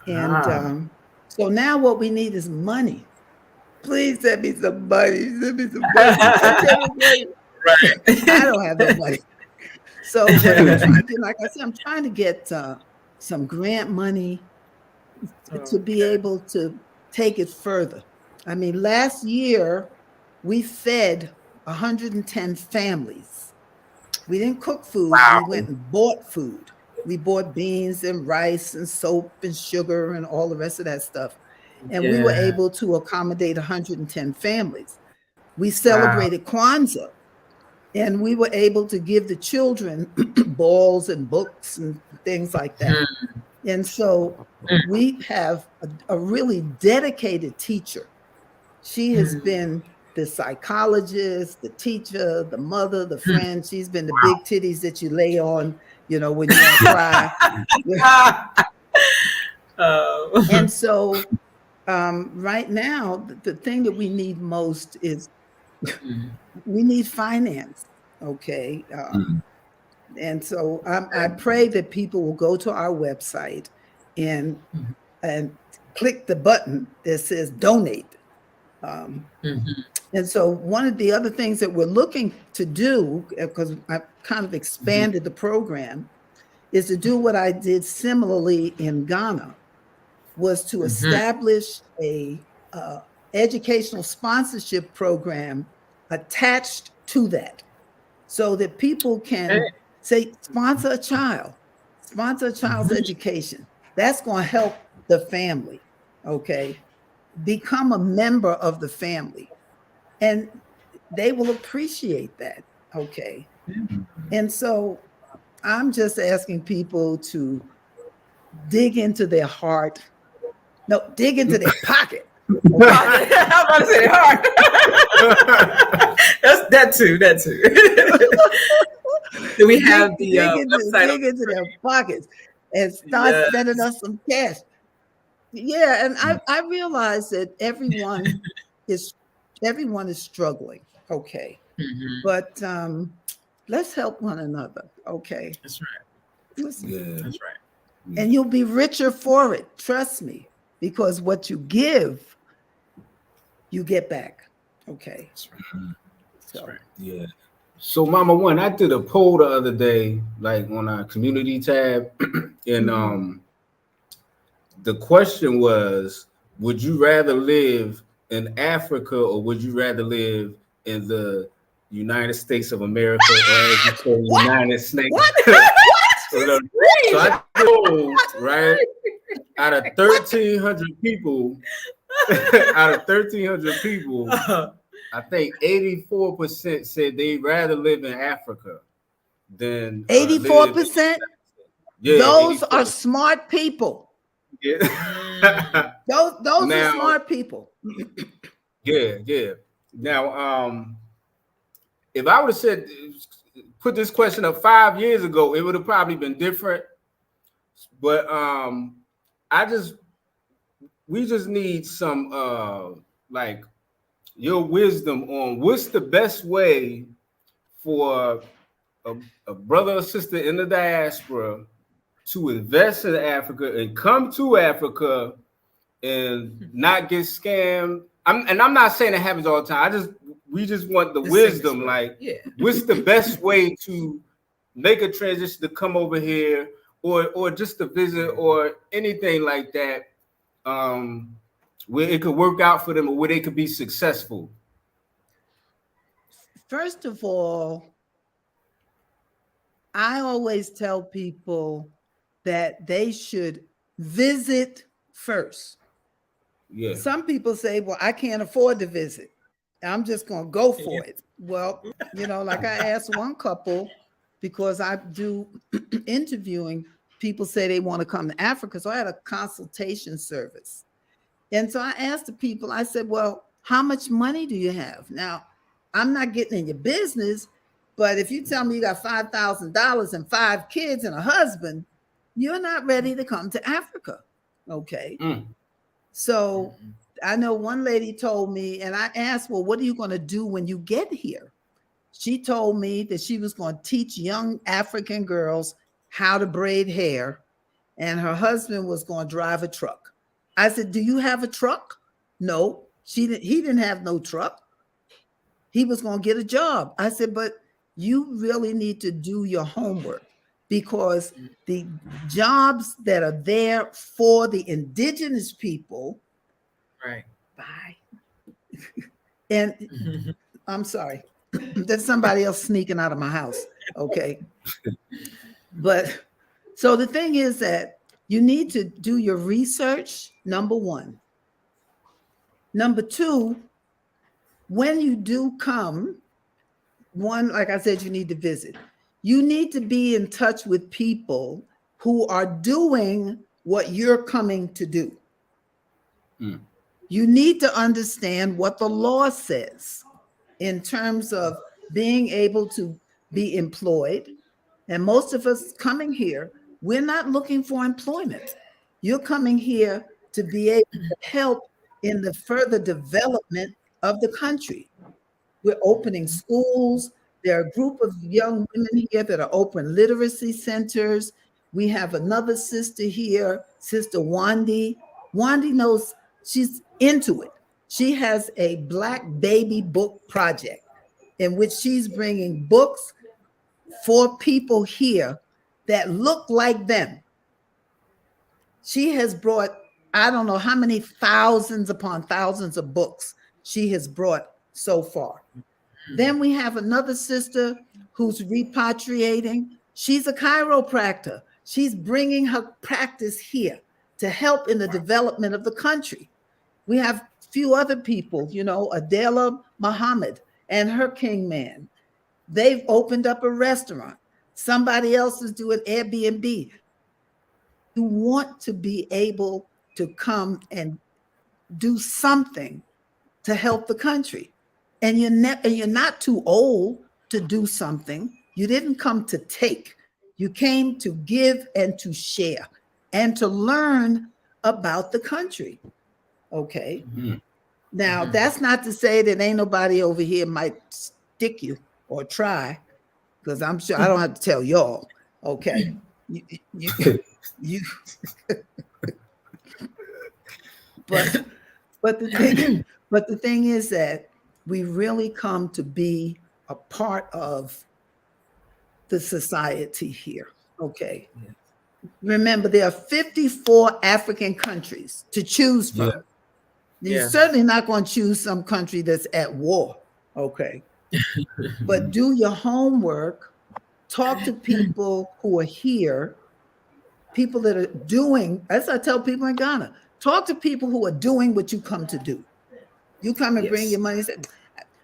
And so now what we need is money. Please send me some money. Send me some money. Right. I don't have no money. So what I'm trying to, like I said, I'm trying to get some grant money to be able to take it further. I mean, last year we fed 110 families. We didn't cook food. Wow. We went and bought food. We bought beans and rice and soap and sugar and all the rest of that stuff. And we were able to accommodate 110 families. We celebrated Kwanzaa, and we were able to give the children balls and books and things like that. And so we have a really dedicated teacher. She has been the psychologist, the teacher, the mother, the friend. She's been the big titties that you lay on, you know, when you want to cry. And so right now, the thing that we need most is we need finance. Okay. And so I pray that people will go to our website and click the button that says donate. And so one of the other things that we're looking to do, because I've kind of expanded the program, is to do what I did similarly in Ghana, was to establish a educational sponsorship program attached to that, so that people can say, sponsor a child's education. That's going to help the family. Okay. Become a member of the family, and they will appreciate that. Okay. And so I'm just asking people to dig into their heart. No, dig into their pocket. I'm about to say heart. That's that too. Do we have the website? Dig into their pockets and start sending us some cash. Yeah, and I realize that everyone is struggling. Okay, but let's help one another. Okay, that's right. Listen. Yeah, That's right. And you'll be richer for it. Trust me, because what you give, you get back. Okay. That's right. So, right. Yeah. So Mama One, I did a poll the other day, like on our community tab, and the question was, would you rather live in Africa or would you rather live in the United States of America, or as you say, United States? So I told, right, out of 1,300 people, I think 84% said they'd rather live in Africa than 84%. Yeah, those 84%. are smart people. Yeah. those now, are smart people. Yeah. Now, if I would have said, put this question up 5 years ago, it would have probably been different. But we just need some like your wisdom on what's the best way for a brother or sister in the diaspora to invest in Africa and come to Africa and not get scammed. I'm not saying it happens all the time. We just want the wisdom. Like, what's the best way to make a transition to come over here, or just to visit, or anything like that, where it could work out for them, or where they could be successful? First of all, I always tell people that they should visit first. Yeah. Some people say, well, I can't afford to visit. I'm just going to go for it. Well, you know, like I asked one couple, because I do interviewing. People say they want to come to Africa. So I had a consultation service. And so I asked the people, I said, well, how much money do you have? Now, I'm not getting in your business, but if you tell me you got $5,000 and 5 kids and a husband, you're not ready to come to Africa. Okay. So I know one lady told me, and I asked, well, what are you going to do when you get here? She told me that she was going to teach young African girls how to braid hair, and her husband was going to drive a truck. I said, do you have a truck? No, he didn't have no truck. He was going to get a job. I said, but you really need to do your homework, because the jobs that are there for the indigenous people. Right. Bye. And I'm sorry, there's somebody else sneaking out of my house. Okay. But so the thing is that you need to do your research, number one. Number two, when you do come, one, like I said, you need to visit. You need to be in touch with people who are doing what you're coming to do. You need to understand what the law says in terms of being able to be employed. And most of us coming here, we're not looking for employment. You're coming here to be able to help in the further development of the country. We're opening schools. There are a group of young women here that are open literacy centers. We have another sister here, Sister Wandy. Wandy knows, she's into it. She has a Black baby book project in which she's bringing books for people here that look like them. She has brought, I don't know how many thousands upon thousands of books she has brought so far. Then we have another sister who's repatriating. She's a chiropractor. She's bringing her practice here to help in the development of the country. We have a few other people, you know, Adela Muhammad and her King Man. They've opened up a restaurant. Somebody else is doing Airbnb. You want to be able to come and do something to help the country. And you're not too old to do something. You didn't come to take. You came to give and to share and to learn about the country. Okay. Now, that's not to say that ain't nobody over here might stick you or try, because I'm sure I don't have to tell y'all. Okay. You but the thing is that we really come to be a part of the society here. Okay. Remember, there are 54 African countries to choose from. You're certainly not going to choose some country that's at war. Okay. But do your homework, talk to people who are here, people that are doing, as I tell people in Ghana, talk to people who are doing what you come to do. You come and bring your money.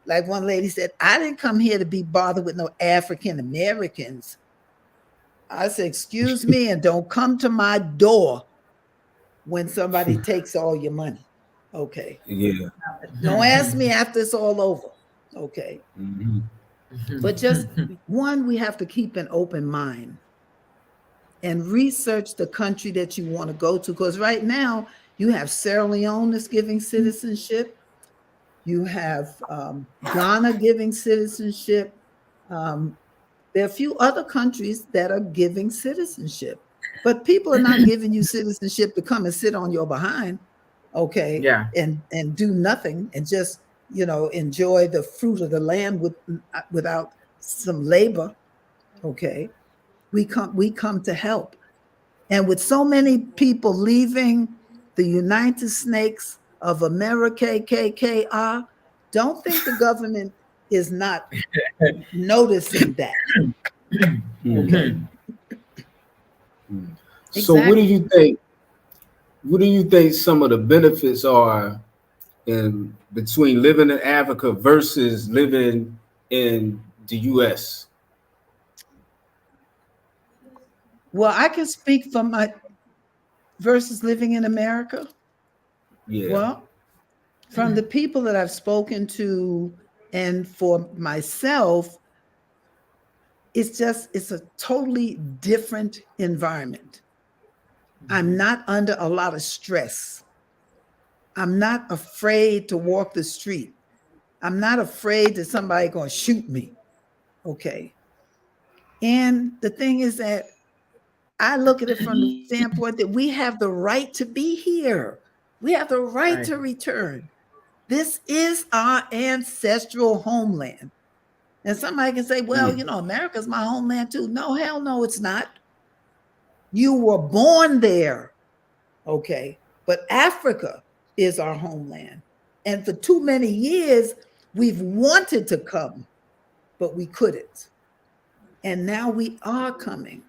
Like one lady said, I didn't come here to be bothered with no African Americans. I said, excuse me, and don't come to my door when somebody takes all your money. Okay. Yeah. Don't ask me after it's all over. Okay. But just one, we have to keep an open mind and research the country that you want to go to. Because right now you have Sierra Leone that's giving citizenship. You have Ghana giving citizenship. There are a few other countries that are giving citizenship, but people are not giving you citizenship to come and sit on your behind, okay, and do nothing and just, you know, enjoy the fruit of the land without some labor, okay. We come to help, and with so many people leaving the United Snakes of America, KKR, don't think the government is not noticing that. Okay. So what do you think? What do you think some of the benefits are in between living in Africa versus living in the U.S.? Well, I can speak for my versus living in America. Yeah. Well, from the people that I've spoken to and for myself, it's a totally different environment. I'm not under a lot of stress. I'm not afraid to walk the street. I'm not afraid that somebody's going to shoot me. Okay. And the thing is that I look at it from the standpoint that we have the right to be here. We have the right to return. This is our ancestral homeland. And somebody can say, well, America's my homeland too. No, hell no, it's not. You were born there. Okay. But Africa is our homeland. And for too many years, we've wanted to come, but we couldn't. And now we are coming.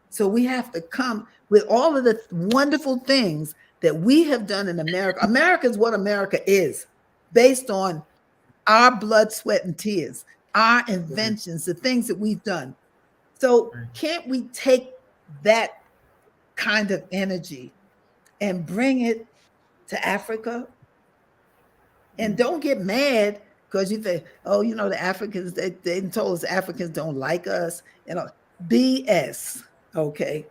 So we have to come with all of the wonderful things that we have done in America. America is what America is, based on our blood, sweat, and tears, our inventions, the things that we've done. So can't we take that kind of energy and bring it to Africa? And don't get mad because you think, oh, the Africans, they told us Africans don't like us. BS. Okay.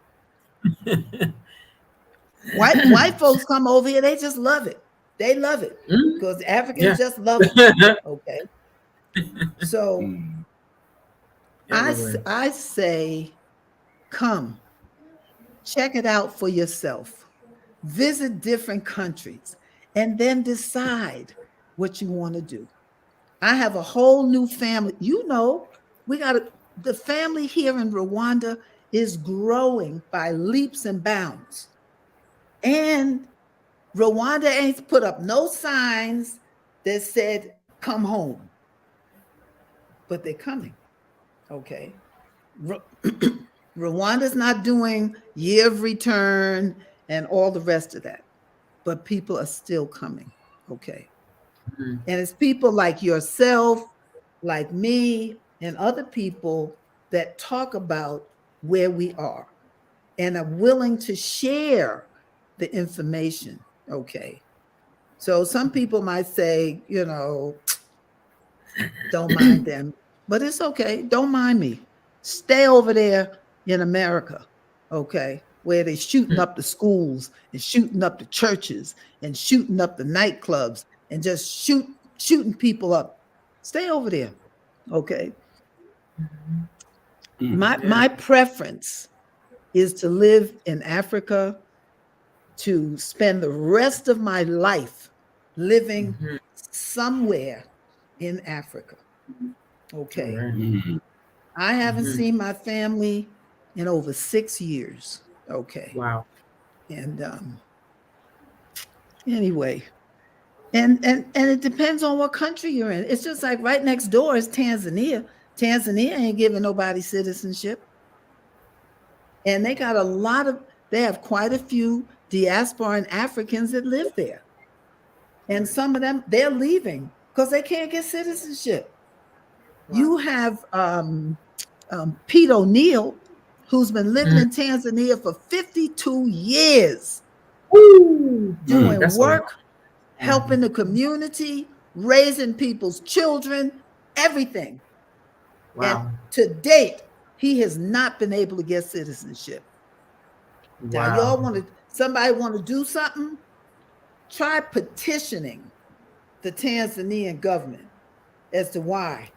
White folks come over here, they just love it. They love it because Africans just love it. Okay. So I say, come, check it out for yourself. Visit different countries and then decide what you want to do. I have a whole new family. The family here in Rwanda is growing by leaps and bounds. And Rwanda ain't put up no signs that said, come home. But they're coming. Okay. Rwanda's not doing year of return and all the rest of that. But people are still coming. Okay. And it's people like yourself, like me, and other people that talk about where we are and are willing to share the information. Okay. So some people might say, don't mind them, but it's okay. Don't mind me. Stay over there in America. Okay. Where they're shooting up the schools and shooting up the churches and shooting up the nightclubs and just shooting people up. Stay over there. Okay. My preference is to live in Africa, to spend the rest of my life living somewhere in Africa. Okay. I haven't seen my family in over 6 years. Okay. Wow. And anyway, and it depends on what country you're in. It's just like right next door is Tanzania. Tanzania ain't giving nobody citizenship. And they have quite a few diaspora and Africans that live there. And some of them, they're leaving because they can't get citizenship. Wow. You have Pete O'Neill, who's been living in Tanzania for 52 years, doing work, helping the community, raising people's children, everything. Wow. And to date, he has not been able to get citizenship. Wow. Now, somebody want to do something? Try petitioning the Tanzanian government as to why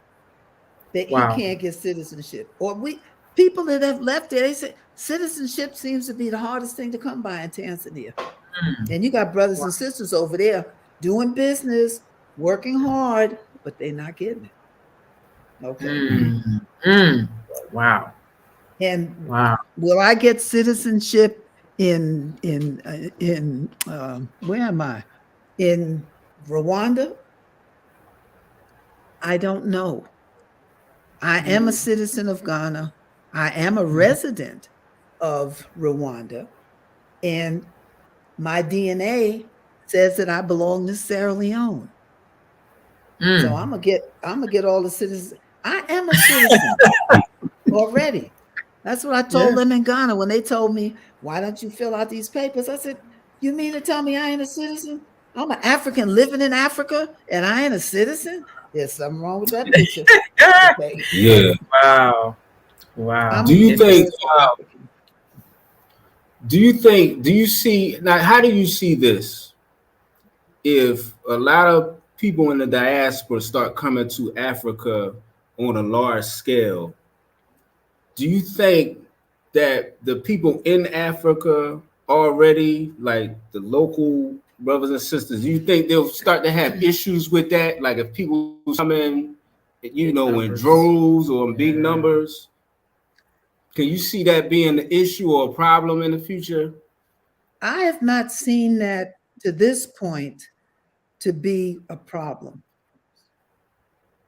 that he can't get citizenship. Or people that have left there, they say citizenship seems to be the hardest thing to come by in Tanzania. And you got brothers and sisters over there doing business, working hard, but they're not getting it. Okay. Wow. And will I get citizenship in where am I? In Rwanda? I don't know. I am a citizen of Ghana. I am a resident of Rwanda. And my DNA says that I belong to Sierra Leone. So I'm gonna get all the citizens. I am a citizen already. That's what I told them in Ghana when they told me, why don't you fill out these papers? I said, you mean to tell me I ain't a citizen? I'm an African living in Africa and I ain't a citizen? There's something wrong with that picture. Okay. Yeah. Wow. Wow. Do you think? Do you see now? How do you see this? If a lot of people in the diaspora start coming to Africa on a large scale, do you think that the people in Africa already, like the local brothers and sisters, do you think they'll start to have issues with that? Like if people come in, you know, in droves or in big numbers, can you see that being an issue or a problem in the future? I have not seen that to this point to be a problem.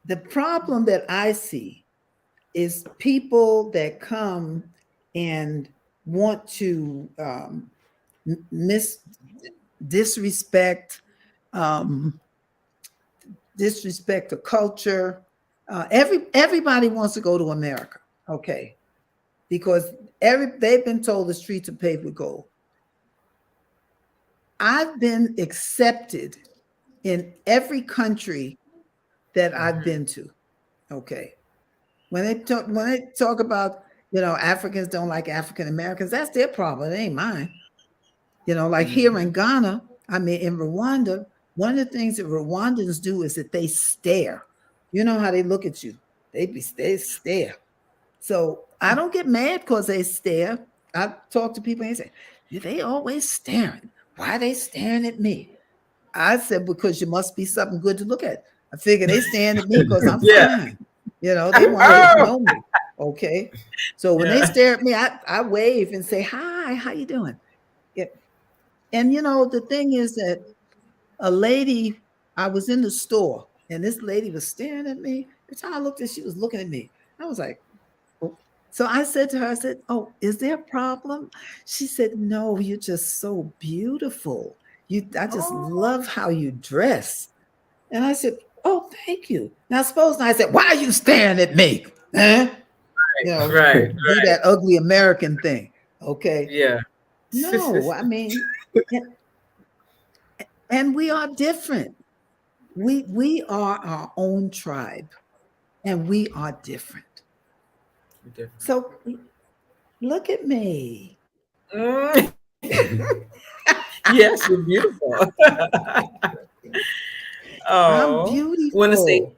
The problem that I see is people that come and want to disrespect disrespect the culture. Everybody wants to go to America, okay, because they've been told the streets are paved with gold. I've been accepted in every country that I've been to. Okay. When they talk about, you know, Africans don't like African Americans, that's their problem. It ain't mine. You know, like here in Ghana, I mean, in Rwanda, one of the things that Rwandans do is that they stare. You know how they look at you. They stare. So I don't get mad because they stare. I talk to people and they say, they always staring. Why are they staring at me? I said, because you must be something good to look at. I figure they staring at me because I'm fine. You know, they want to know me. Okay. So when they stare at me, I wave and say, hi, how you doing? Yeah. And, you know, the thing is that a lady, I was in the store and this lady was staring at me. Every time I looked at, she was looking at me. I was like, oh. So I said to her, I said, oh, is there a problem? She said, no, you're just so beautiful. I just love how you dress. And I said, oh, thank you. Now suppose I said, why are you staring at me? Huh? You know, do that ugly American thing. Okay. Yeah. No, I mean, and we are different. We are our own tribe and we are different. So look at me. Yes, you're beautiful. I'm beautiful. Want to say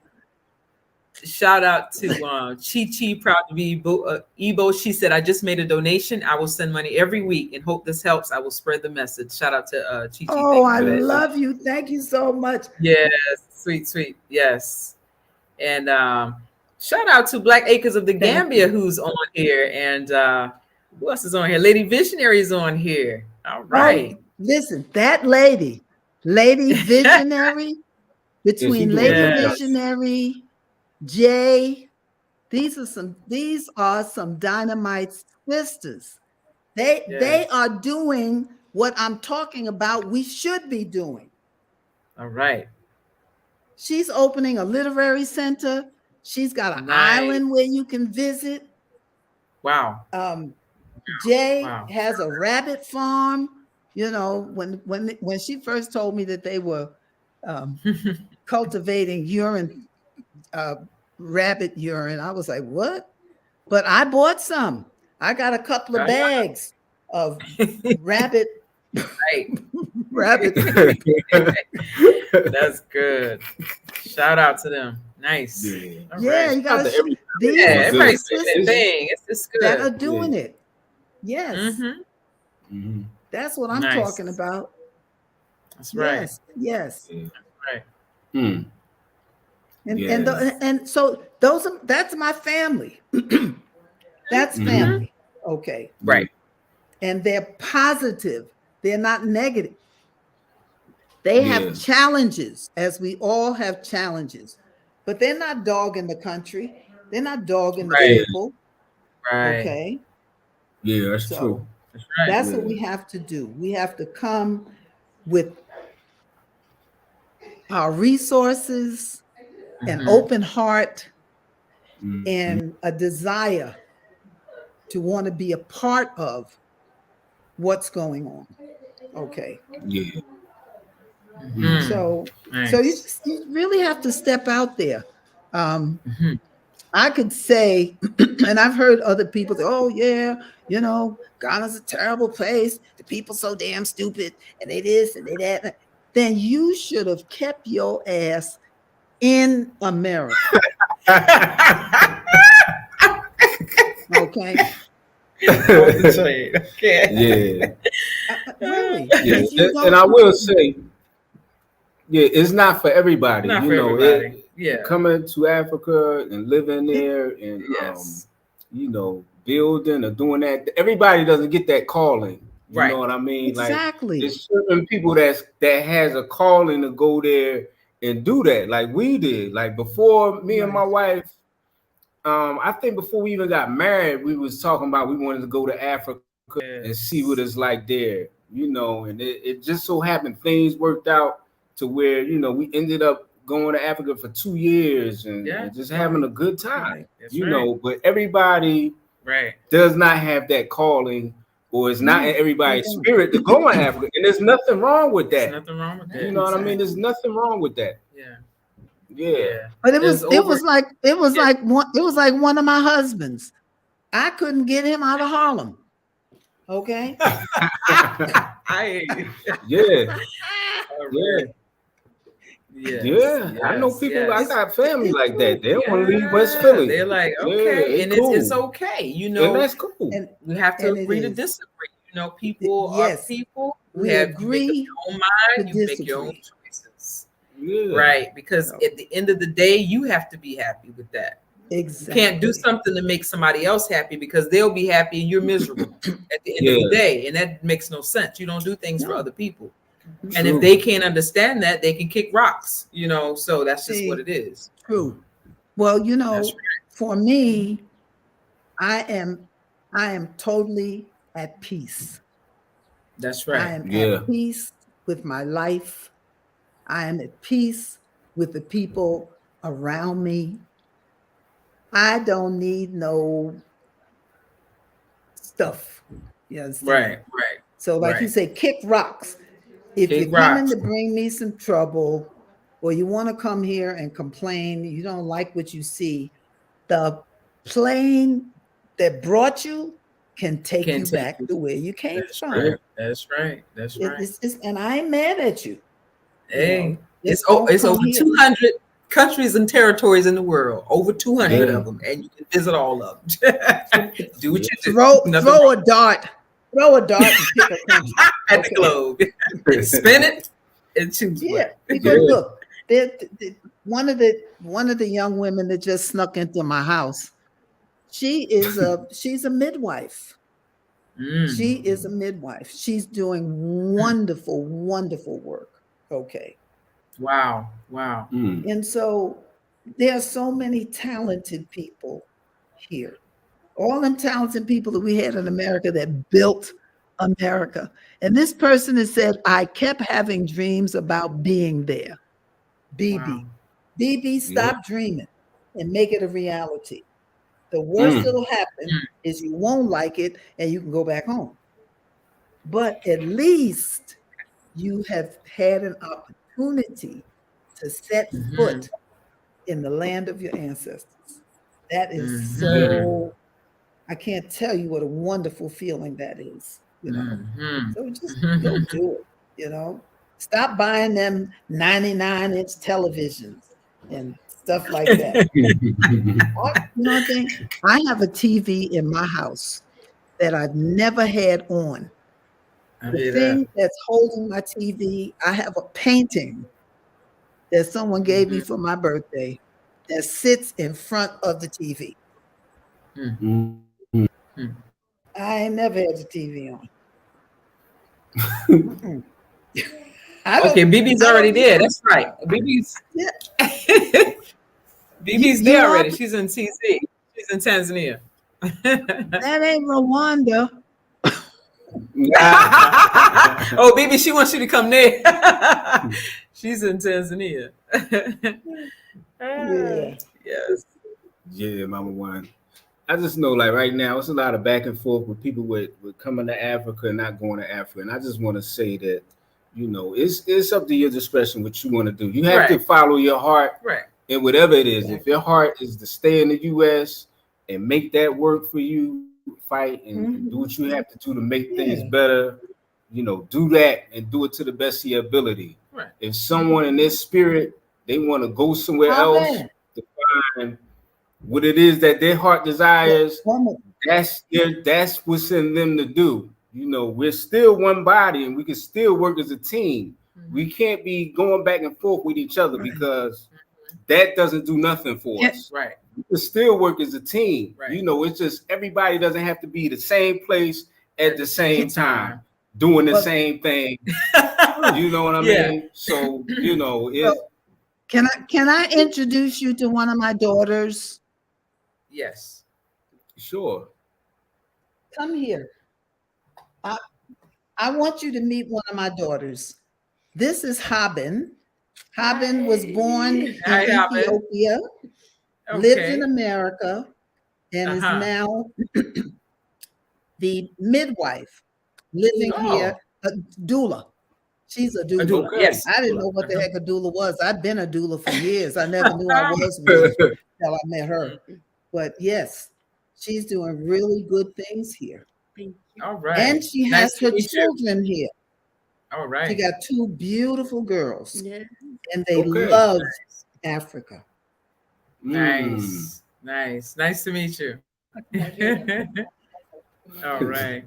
shout out to Chi Chi, proud to be Igbo. She said, I just made a donation. I will send money every week and hope this helps. I will spread the message. Shout out to Chi Chi. Oh, I love you. Thank you so much. Yes, sweet. Yes. And shout out to Black Acres of the Gambia who's on here. And who else is on here? Lady Visionary is on here. All right. Oh, listen, that Lady Visionary, between Lady Visionary, Jay, these are some dynamite sisters. They are doing what I'm talking about we should be doing. All right. She's opening a literary center. She's got an island where you can visit. Wow. Jay has a rabbit farm. You know, when she first told me that they were cultivating rabbit urine, I was like, what? But I bought some. I got a couple of bags of rabbit. Rabbit. That's good. Shout out to them. Nice. Yeah, you got to. Everybody's doing their thing. It's good. That are doing it. Yes. That's what I'm talking about. That's right. Yes. That's right. And so that's my family. That's family. Okay. Right. And they're positive. They're not negative. They have challenges, as we all have challenges, but they're not dogging the country. They're not dogging the people. Right. Okay. Yeah, that's true. That's right. That's what we have to do. We have to come with our resources, an open heart, and a desire to want to be a part of what's going on. Okay. Yeah. So Nice. you really have to step out there. Mhm. I could say, and I've heard other people say, oh, yeah, Ghana's a terrible place. The people so damn stupid, and they this and they that. Then you should have kept your ass in America. Okay. Okay. Yeah. Really. Yeah. And I will say, yeah, it's not for everybody. Not for everybody. Yeah. Coming to Africa and living there and Yes. building or doing that. Everybody doesn't get that calling. You know what I mean? Exactly. Like there's certain people that has a calling to go there and do that, like we did. Like before me and my wife, I think before we even got married, we was talking about we wanted to go to Africa and see what it's like there. And it just so happened things worked out to where we ended up going to Africa for 2 years and just having a good time. But everybody does not have that calling, or it's not in everybody's spirit to go in Africa, and there's nothing wrong with that. There's nothing wrong with that. You know what I mean? There's nothing wrong with that. Yeah. But it was like one of my husbands. I couldn't get him out of Harlem. Okay. Yeah. I know people. I got family like that. They don't want to leave West Philly. They're like, okay, and cool. it's okay. And that's cool. And we have to agree to disagree. People are people. We agree. You make your own mind. You make your own choices. Right? Because at the end of the day, you have to be happy with that. Exactly. You can't do something to make somebody else happy because they'll be happy and you're miserable at the end of the day, and that makes no sense. You don't do things for other people. And if they can't understand that, they can kick rocks, so that's just what it is. True. Well, for me, I am totally at peace. That's right. I am at peace with my life. I am at peace with the people around me. I don't need no stuff. You understand? Right. So like you say, kick rocks. If you're coming to bring me some trouble, or you want to come here and complain, you don't like what you see, the plane that brought you can take you back to where you came from. That's right. And I ain't mad at you. Hey, it's over 200 countries and territories in the world, over 200 of them, and you can visit all of them. Do what you do. Throw a dart and pick a country at the globe. Spin it and choose one. Because look, one of the young women that just snuck into my house, she's a midwife. She is a midwife. She's doing wonderful, wonderful work. Okay. Wow. And so there are so many talented people here. All them talented people that we had in America that built America. And this person has said, I kept having dreams about being there. BB, stop dreaming and make it a reality. The worst that'll happen is you won't like it and you can go back home. But at least you have had an opportunity to set foot in the land of your ancestors. That is so, I can't tell you what a wonderful feeling that is. So just go do it, Stop buying them 99-inch televisions and stuff like that. I have a TV in my house that I've never had on. The thing that's holding my TV, I have a painting that someone gave me for my birthday that sits in front of the TV. I ain't never had the TV on. Okay, BB's already there. That's right. BB's BB's there already. She's in TZ. She's in Tanzania. That ain't Rwanda. Oh, BB, she wants you to come there. She's in Tanzania. Yes. Yeah, Mama One. I just know, like right now, it's a lot of back and forth with people with coming to Africa and not going to Africa. And I just want to say that, it's up to your discretion what you want to do. You have to follow your heart, Right. and whatever it is. If your heart is to stay in the U.S. and make that work for you, fight and do what you have to do to make things better, do that and do it to the best of your ability. Right. If someone in their spirit, they want to go somewhere else to find what it is that their heart desires, that's what's in them to do. We're still one body and we can still work as a team. We can't be going back and forth with each other because that doesn't do nothing for us. Right. We can still work as a team. Right. It's just everybody doesn't have to be the same place at the same time doing the same thing. You know what I mean? So, Can I introduce you to one of my daughters? Yes. Sure. Come here. I want you to meet one of my daughters. This is Haben. Haben was born in Ethiopia, lives in America, and is now the midwife living here, a doula. She's a doula. Yes. I didn't know what the heck a doula was. I've been a doula for years. I never knew I was one until I met her. But yes, she's doing really good things here. All right. And she has her children here. All right. She got 2 beautiful girls. Yeah. And they love Africa. Nice. Nice to meet you. All right.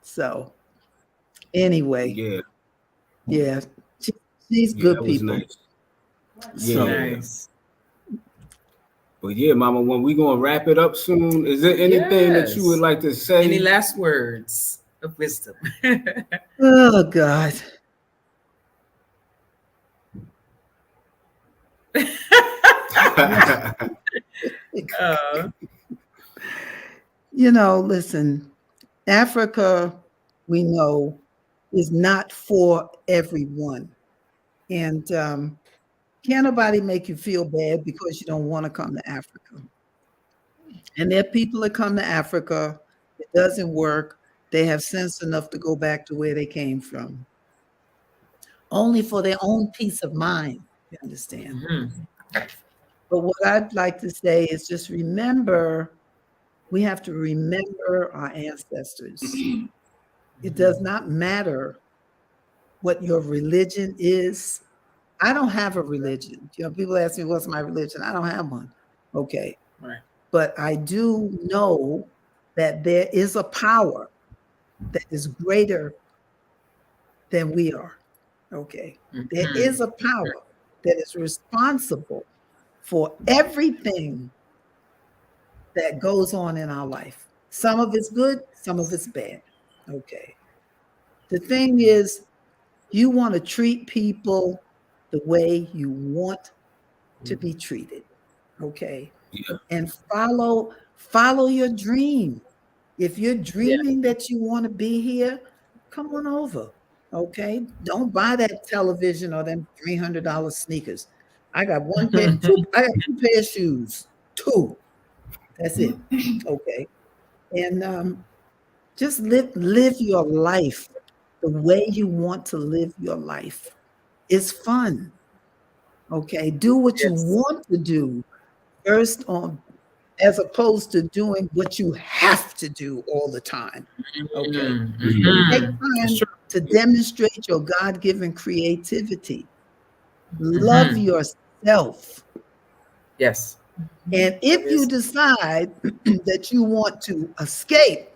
So anyway. Yeah. She's good people. Nice. So, nice. But yeah, Mama One, we're gonna wrap it up soon. Is there anything that you would like to say? Any last words of wisdom? Oh God. Listen, Africa, we know, is not for everyone. And can't nobody make you feel bad because you don't want to come to Africa. And there are people that come to Africa, it doesn't work. They have sense enough to go back to where they came from. Only for their own peace of mind, you understand? But what I'd like to say is just remember, we have to remember our ancestors. It does not matter what your religion is. I don't have a religion. People ask me, what's my religion? I don't have one. Okay. Right. But I do know that there is a power that is greater than we are. Okay. There is a power that is responsible for everything that goes on in our life. Some of it's good, some of it's bad. Okay. The thing is, you want to treat people the way you want to be treated. Okay. Yeah. And follow your dream. If you're dreaming that you want to be here, come on over. Okay. Don't buy that television or them $300 sneakers. I got I got 2 pair of shoes. 2. That's it. Okay. And just live your life the way you want to live your life. It's fun. Okay. Do what you want to do first as opposed to doing what you have to do all the time. Okay. Take time to demonstrate your God-given creativity. Love yourself. Yes. And if you decide that you want to escape,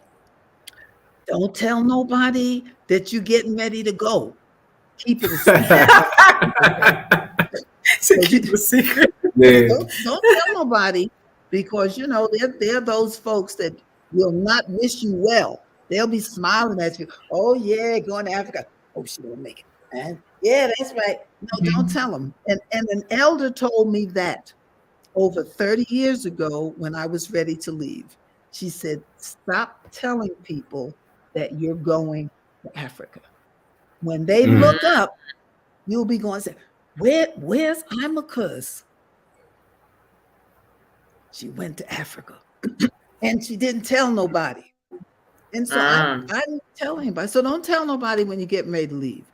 don't tell nobody that you're getting ready to go. Keep it a secret. Keep it a secret. Don't tell nobody, because there are those folks that will not wish you well. They'll be smiling at you. Oh yeah, going to Africa. Oh, she won't make it, man. Yeah, that's right. No, don't tell them. And an elder told me that over 30 years ago when I was ready to leave. She said, stop telling people that you're going to Africa. When they look up, you'll be going to say, where's IMAKHÜS? she went to Africa and she didn't tell nobody. And so I didn't tell anybody. So don't tell nobody when you're getting ready to leave.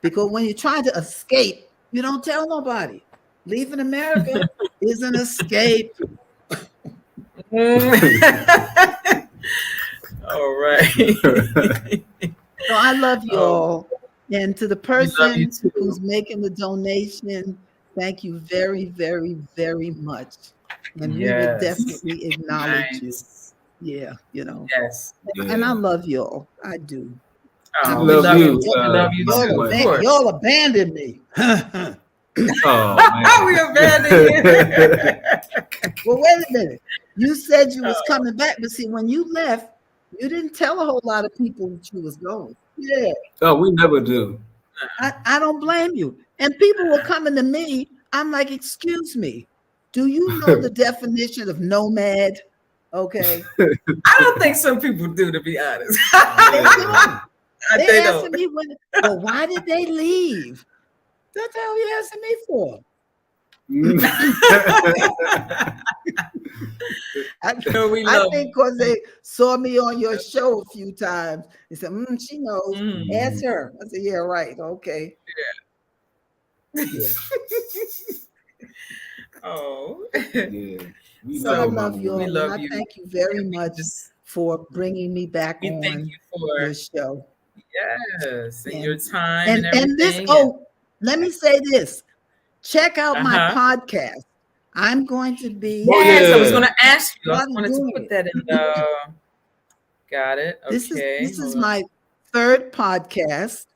Because when you're trying to escape, you don't tell nobody. Leaving America is an escape. All right. So I love you all. And to the person too. who's making the donation, thank you very, very, very much. And we will definitely acknowledge you. Yeah, you know. Yes. And I love you all. I do. Oh, we love you. We love you too. Y'all abandoned me. Oh, we abandoned you. Well, wait a minute. You said you was coming back, but see, when you left, you didn't tell a whole lot of people that you was going. Yeah. Oh, we never do. I don't blame you. And people were coming to me. I'm like, excuse me, do you know the definition of nomad? Okay. I don't think some people do, to be honest. They asking me well, why did they leave? That's how you asking me for. I think because they saw me on your show a few times. They said, she knows. Ask her. I said, yeah, right. Okay. Yeah. Oh. Yeah. So I love you all. And I thank you very much for bringing me back on thank you for your show. Yes, and your time and this. Let me say this. Check out my podcast. I'm going to be. Yes, I was going to ask you. I wanted to put that in the. Got it. Okay. This is my third podcast.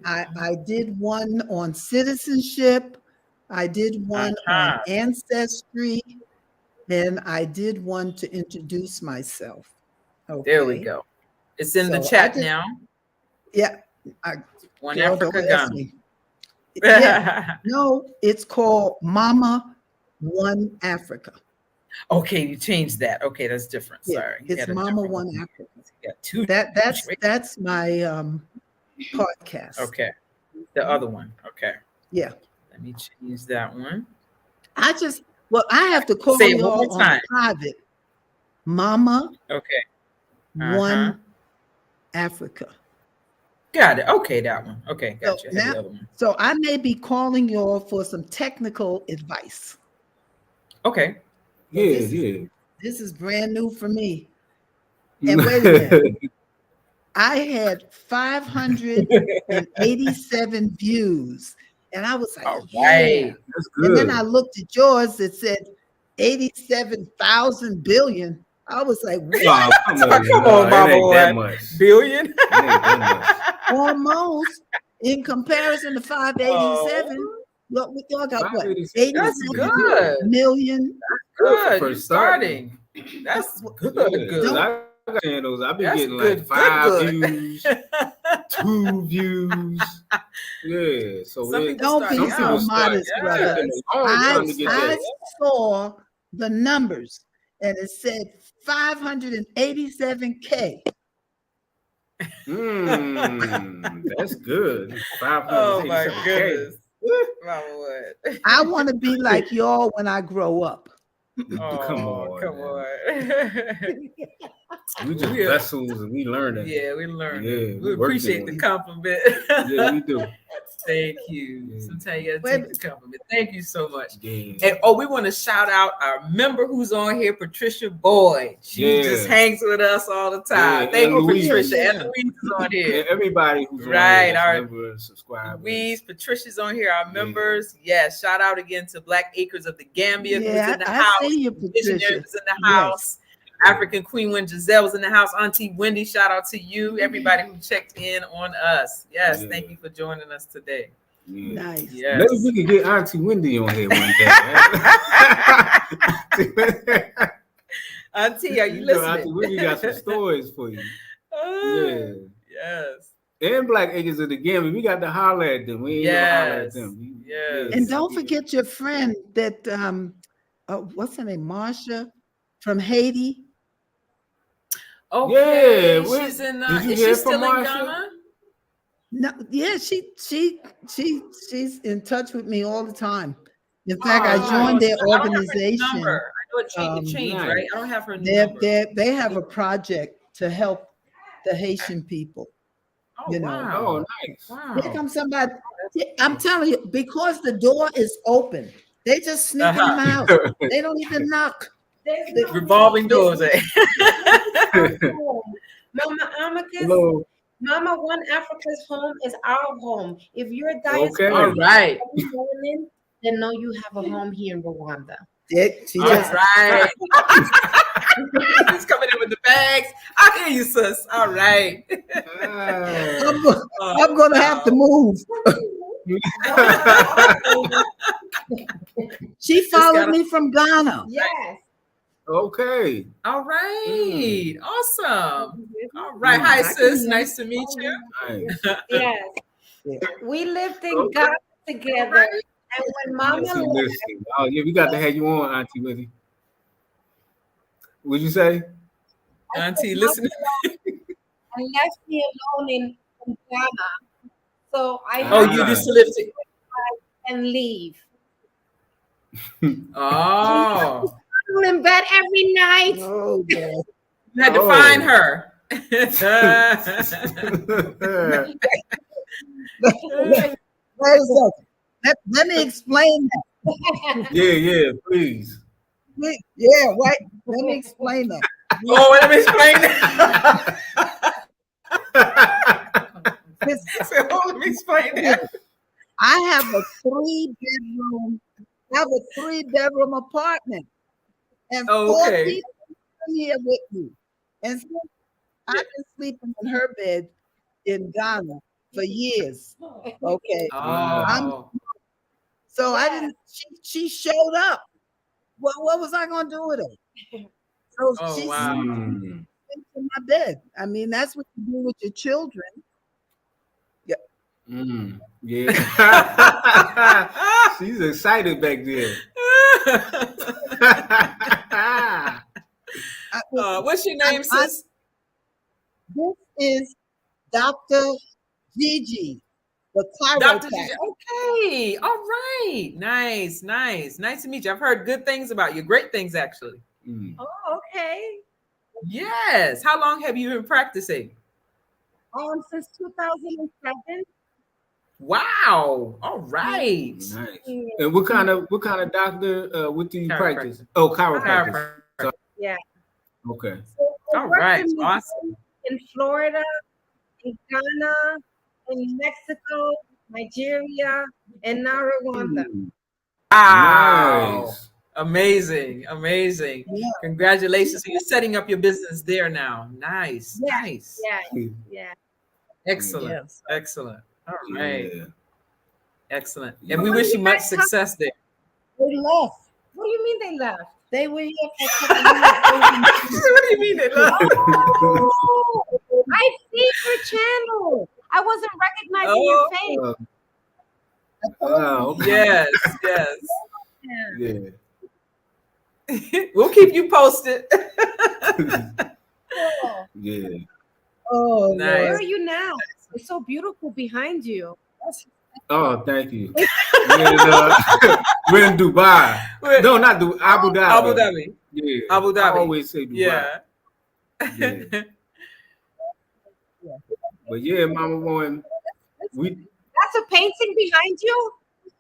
I did one on citizenship. I did one on ancestry. And I did one to introduce myself. Okay. There we go. It's in the chat now. Yeah. One Africa Ghana. Yeah. No, it's called Mama One Africa. Okay, you changed that. Okay, that's different. Sorry. It's Mama One Africa. Yeah, two. That's my podcast. Okay. The other one. Okay. Yeah. Let me change that one. I have to call you all on private. Mama. Okay. One Africa. Got it. Okay, that one. Okay, gotcha. So I may be calling you all for some technical advice. Okay. Yeah. This is brand new for me. And wait a minute. I had 587 views. And I was like, right. That's good. And then I looked at yours that said 87,000 billion. I was like, wow, come on, Mama One. Billion? Almost. In comparison to 587, look, y'all got what? 87 million. Good. You're starting. That's good. Channels. I've been getting like 5 views, 2 views. Yeah, so don't be so modest, brother. I saw the numbers and it said 587K. That's good. Oh my goodness. I want to be like y'all when I grow up. Come on. We just vessels and we learning. Yeah, we learning. Yeah, we appreciate the compliment. Yeah, we do. Thank you. Yeah. Sometimes you gotta take the compliment. Thank you so much. Yeah. And we want to shout out our member who's on here, Patricia Boyd. She just hangs with us all the time. Yeah, thank you, Louise. Patricia. And Louise is on here. And everybody who's right, on our member and subscriber. Louise, Patricia's on here, our members. Yes, shout out again to Black Acres of the Gambia, who's in the house. See you, Patricia. Visionaries in the house. African Queen when Giselle's in the house. Auntie Wendy, shout out to you. Everybody who checked in on us. Yes, thank you for joining us today. Yeah. Nice. Yes. Maybe we can get Auntie Wendy on here one day. Auntie, are you listening? Auntie Wendy got some stories for you. Yes. And Black Acres of the Gambia, we got to holler at them. We ain't gonna holler at them. Yes. And don't forget your friend that what's her name, Marsha from Haiti. Okay, she's in. Is she still in Ghana? No, yeah, she's in touch with me all the time. In fact, I joined their organization. I know it changed, nice. right? I don't have her number. They have a project to help the Haitian people. Oh, you know. wow. Oh, nice. Wow. Here comes somebody. I'm telling you, because the door is open, they just sneak in the house. They don't even knock. Revolving doors. Eh? Mama Amicus, Hello. Mama One Africa's home is our home. If you're a Okay. diaspora, All right. then know you have a home here in Rwanda. She All just right. She's coming in with the bags. I hear you, sis. All right. I'm gonna have to move. She followed me from Ghana. Yes. Okay. All right. Awesome. All right. Hi, sis. Nice to meet you. Nice. Yes. Yeah. We lived in Ghana together. And when Mama Auntie left, listening. Oh, yeah, we got to have you on, Auntie Lizzie. What'd you say? Auntie, listen. and left me alone in Ghana. So I Oh, had you Ah. used to live to. and leave. Oh. I'm in bed every night. Oh, God. You had to Oh. find her. Wait a second. Let me explain that. Yeah, please. Yeah, right. Let me explain that. Oh, let me explain that. Let me explain that. I have a three-bedroom apartment, and four Okay. people are here with me. And so I've been sleeping in her bed in Ghana for years. Okay, Oh. so I didn't. She showed up. What was I gonna do with her? So Oh, she wow. slept in my bed. I mean, that's what you do with your children. Yeah. She's excited back there. What's your name, sis? This is Dr. Gigi, the Dr. chiropractor. Gigi. Okay. All right. Nice to meet you. I've heard good things about you. Great things, actually. Oh, okay. Yes. How long have you been practicing? Since 2007. Wow. All right. Nice. And what kind of doctor? What do you Chiropractor. practice? Oh, chiropractor. Yeah. Okay. So I All worked right. in Missouri, Awesome. in Florida, in Ghana, in Mexico, Nigeria, and now Rwanda. Wow. Nice. Amazing. Yeah. Congratulations. So you're setting up your business there now. Nice. Yeah. Nice. Yeah. Excellent. Yes. Excellent. All right. Yeah. Excellent. And we wish you much success there. They left. What do you mean they left? They were here for a couple of years. What do you mean they love? Oh, I see your channel. I wasn't recognizing your face. Yes. Yeah. We'll keep you posted. Yeah. Oh, Nice. Where Lord. are you now? It's so beautiful behind you. Oh, thank you. We're in Dubai. No, not Dubai. Abu Dhabi. Abu Dhabi. Yeah. Abu Dhabi. I always say Dubai. Yeah. But yeah, Mama One. That's a painting behind you?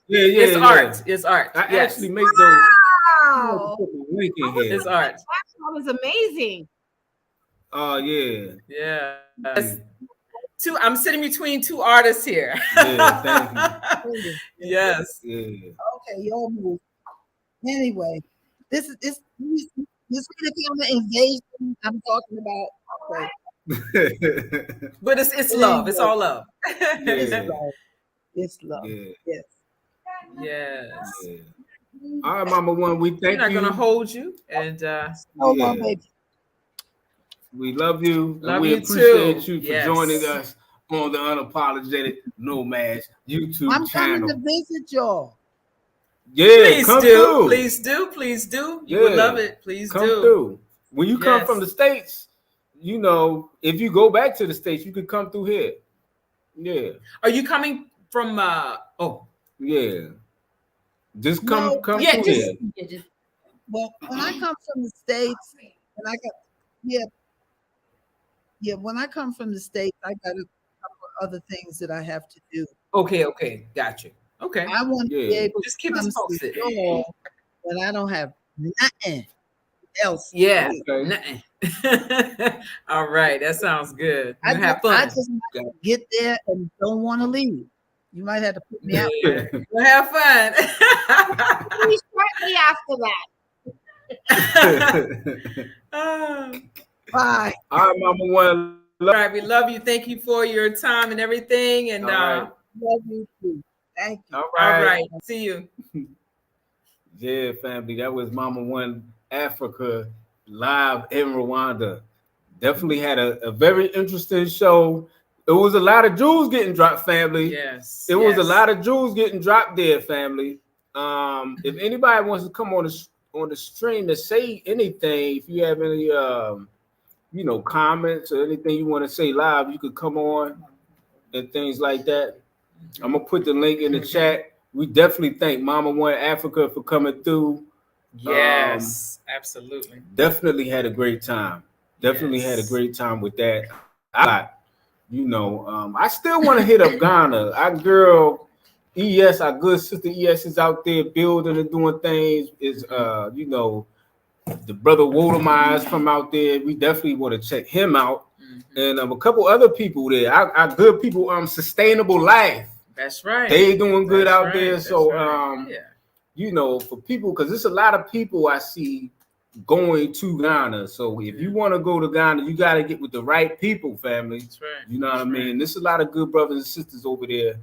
It's art. It's art. I Yes. actually make those. Wow. Put the link in here. It's art. That was amazing. Oh yeah. Yeah. I'm sitting between two artists here. Yeah, thank you. Yes. Yeah. Okay, y'all move. Anyway, this is the kind of invasion I'm talking about. Okay. But it's love. It's all love. It's Yeah. love. It's love. Yeah. Yes. Yes. Yeah. All right, Mama One. We We're thank not you. gonna hold you. And Hold on, Yeah. baby. We love you. Love and we you appreciate too. you for Yes. joining us on the Unapologetic Nomads YouTube I'm coming channel. to visit y'all. Yeah, please come do. through. Please do. You would Yeah. love it. Please Come do. through. When you come Yes. from the States, if you go back to the States, you can come through here. Yeah. Are you coming from Yeah. Just come No, come yeah, through just- here. Yeah, just Well, when I come from the States, and I got, yeah, when I come from the States, I got a couple of other things that I have to do. Okay, got you. Okay, I want to be Yeah. able just to keep come us to posted. the store when I don't have nothing else. Yeah, Okay. nothing. All right, that sounds good. You have I fun. just might get there and don't want to leave. You might have to put me out. Yeah, you have fun. Please shortly after that. Oh. Bye. All right, Mama One. All right, we love you. Thank you for your time and everything. And All right. Love you too. Thank you. All all right. right, see you. Yeah, family. That was Mama One Africa live in Rwanda. Definitely had a very interesting show. It was a lot of jewels getting dropped, family. Yes, It was a lot of jewels getting dropped there, family. If anybody wants to come on the stream and say anything, if you have any comments or anything you want to say live, you could come on and things like that. I'm gonna put the link in the chat. We definitely thank Mama One Africa for coming through. Yes, absolutely. Definitely had a great time. Definitely had a great time with that. I still want to hit up Ghana. Our girl ES, our good sister ES is out there building and doing things. Is the brother Wodemeyer from out there. We definitely want to check him out. And a couple other people there. Our good people, Sustainable Life. That's right. They doing good out there. That's So right. for people, because there's a lot of people I see going to Ghana. So if you want to go to Ghana, you got to get with the right people, family. That's right. You know what I mean? There's a lot of good brothers and sisters over there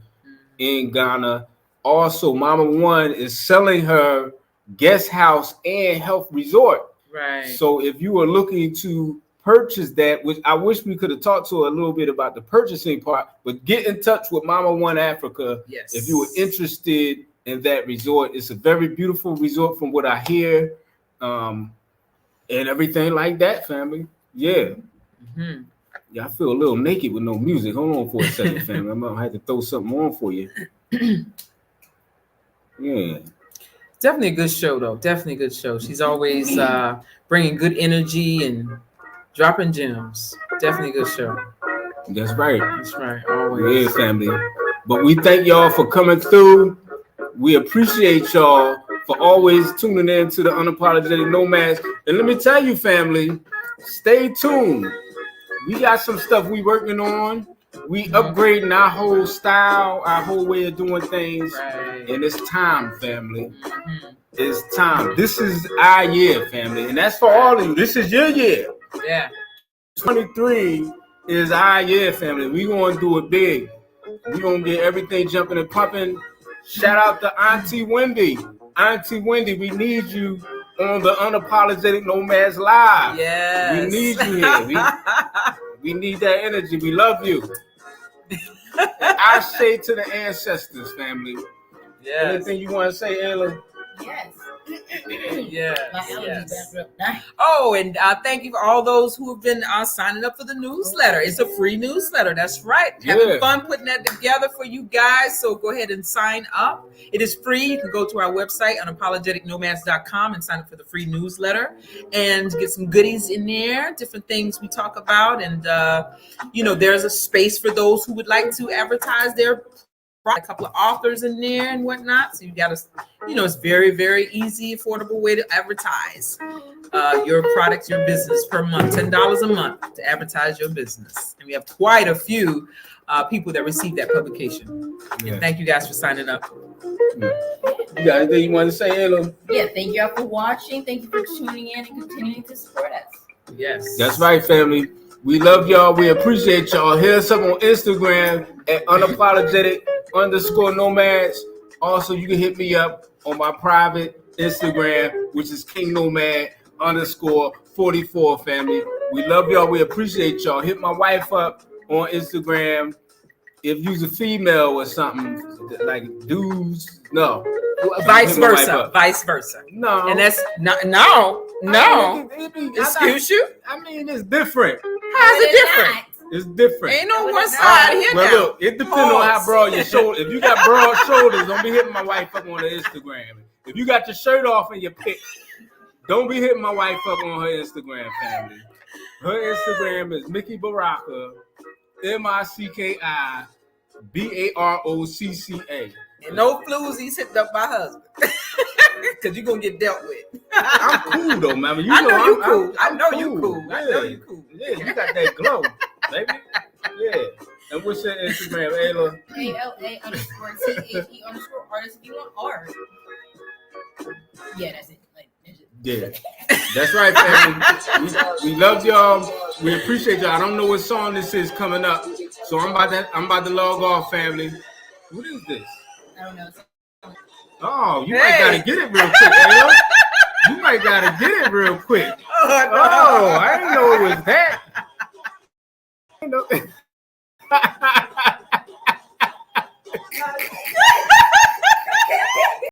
in Ghana. Also, Mama One is selling her guest house and health resort. Right. So if you are looking to purchase that, which I wish we could have talked to her a little bit about the purchasing part, but get in touch with Mama One Africa if you were interested in that resort. It's a very beautiful resort from what I hear, and everything like that, family. Yeah. Yeah, I feel a little naked with no music. Hold on for a second, family. I'm gonna have to throw something on for you. Yeah. Definitely a good show, though. Definitely a good show. She's always bringing good energy and dropping gems. Definitely a good show. That's right. That's right. Always. Yeah, family. But we thank y'all for coming through. We appreciate y'all for always tuning in to the Unapologetic Nomads. And let me tell you, family, stay tuned. We got some stuff we working on. We upgrading our whole style, our whole way of doing things. Right. And it's time, family. It's time. This is our year, family. And that's for all of you. This is your year. Yeah. 23 is our year, family. We gonna do it big. We gonna get everything jumping and pumping. Shout out to Auntie Wendy. Auntie Wendy, we need you on the Unapologetic Nomads Live. Yes. We need you here. We need that energy. We love you. I say to the ancestors, family. Yes. Anything you want to say, Ayla? Yes. Yes. Oh, and thank you for all those who have been signing up for the newsletter. It's a free newsletter. That's right. Having fun putting that together for you guys. So go ahead and sign up. It is free. You can go to our website, unapologeticnomads.com, and sign up for the free newsletter and get some goodies in there, different things we talk about. And, there's a space for those who would like to advertise their a couple of authors in there and whatnot. So you got to, it's very, very easy, affordable way to advertise your products, your business per month, $10 a month to advertise your business. And we have quite a few people that receive that publication. Yeah. Thank you guys for signing up. You got anything you want to say, Ayla? Yeah, thank you all for watching. Thank you for tuning in and continuing to support us. Yes. That's right, family. We love y'all. We appreciate y'all. Hit us up on Instagram at unapologetic_nomads. Also, you can hit me up on my private Instagram, which is KingNomad_44, family. We love y'all. We appreciate y'all. Hit my wife up on Instagram. If you's a female or something, like dudes, no. Vice versa. No. And that's no. Excuse you? I mean, it's different. How's it different? It's different. Ain't no one side here now. Look, it depends on how broad your shoulder. If you got broad shoulders, don't be hitting my wife up on the Instagram. If you got your shirt off and your pic, Don't be hitting my wife up on her Instagram, family. Her Instagram is Mickey Baraka, MICKI BAROCCA. And no floozies hitting up my husband. Because you're going to get dealt with. I'm cool, though, man. I know you cool. I know you cool. Yeah. I know you cool. Yeah, you got that glow, baby. Yeah. And what's your Instagram, Ayla? ALA_THE_artist if you want art. Yeah, that's it. Like, yeah, that's right, family. We love y'all. We appreciate y'all. I don't know what song this is coming up, so I'm about to log off, family. What is this? I don't know. Oh, you might gotta get it real quick, Ayla. You might gotta get it real quick. Oh, I didn't know it was that. I didn't know.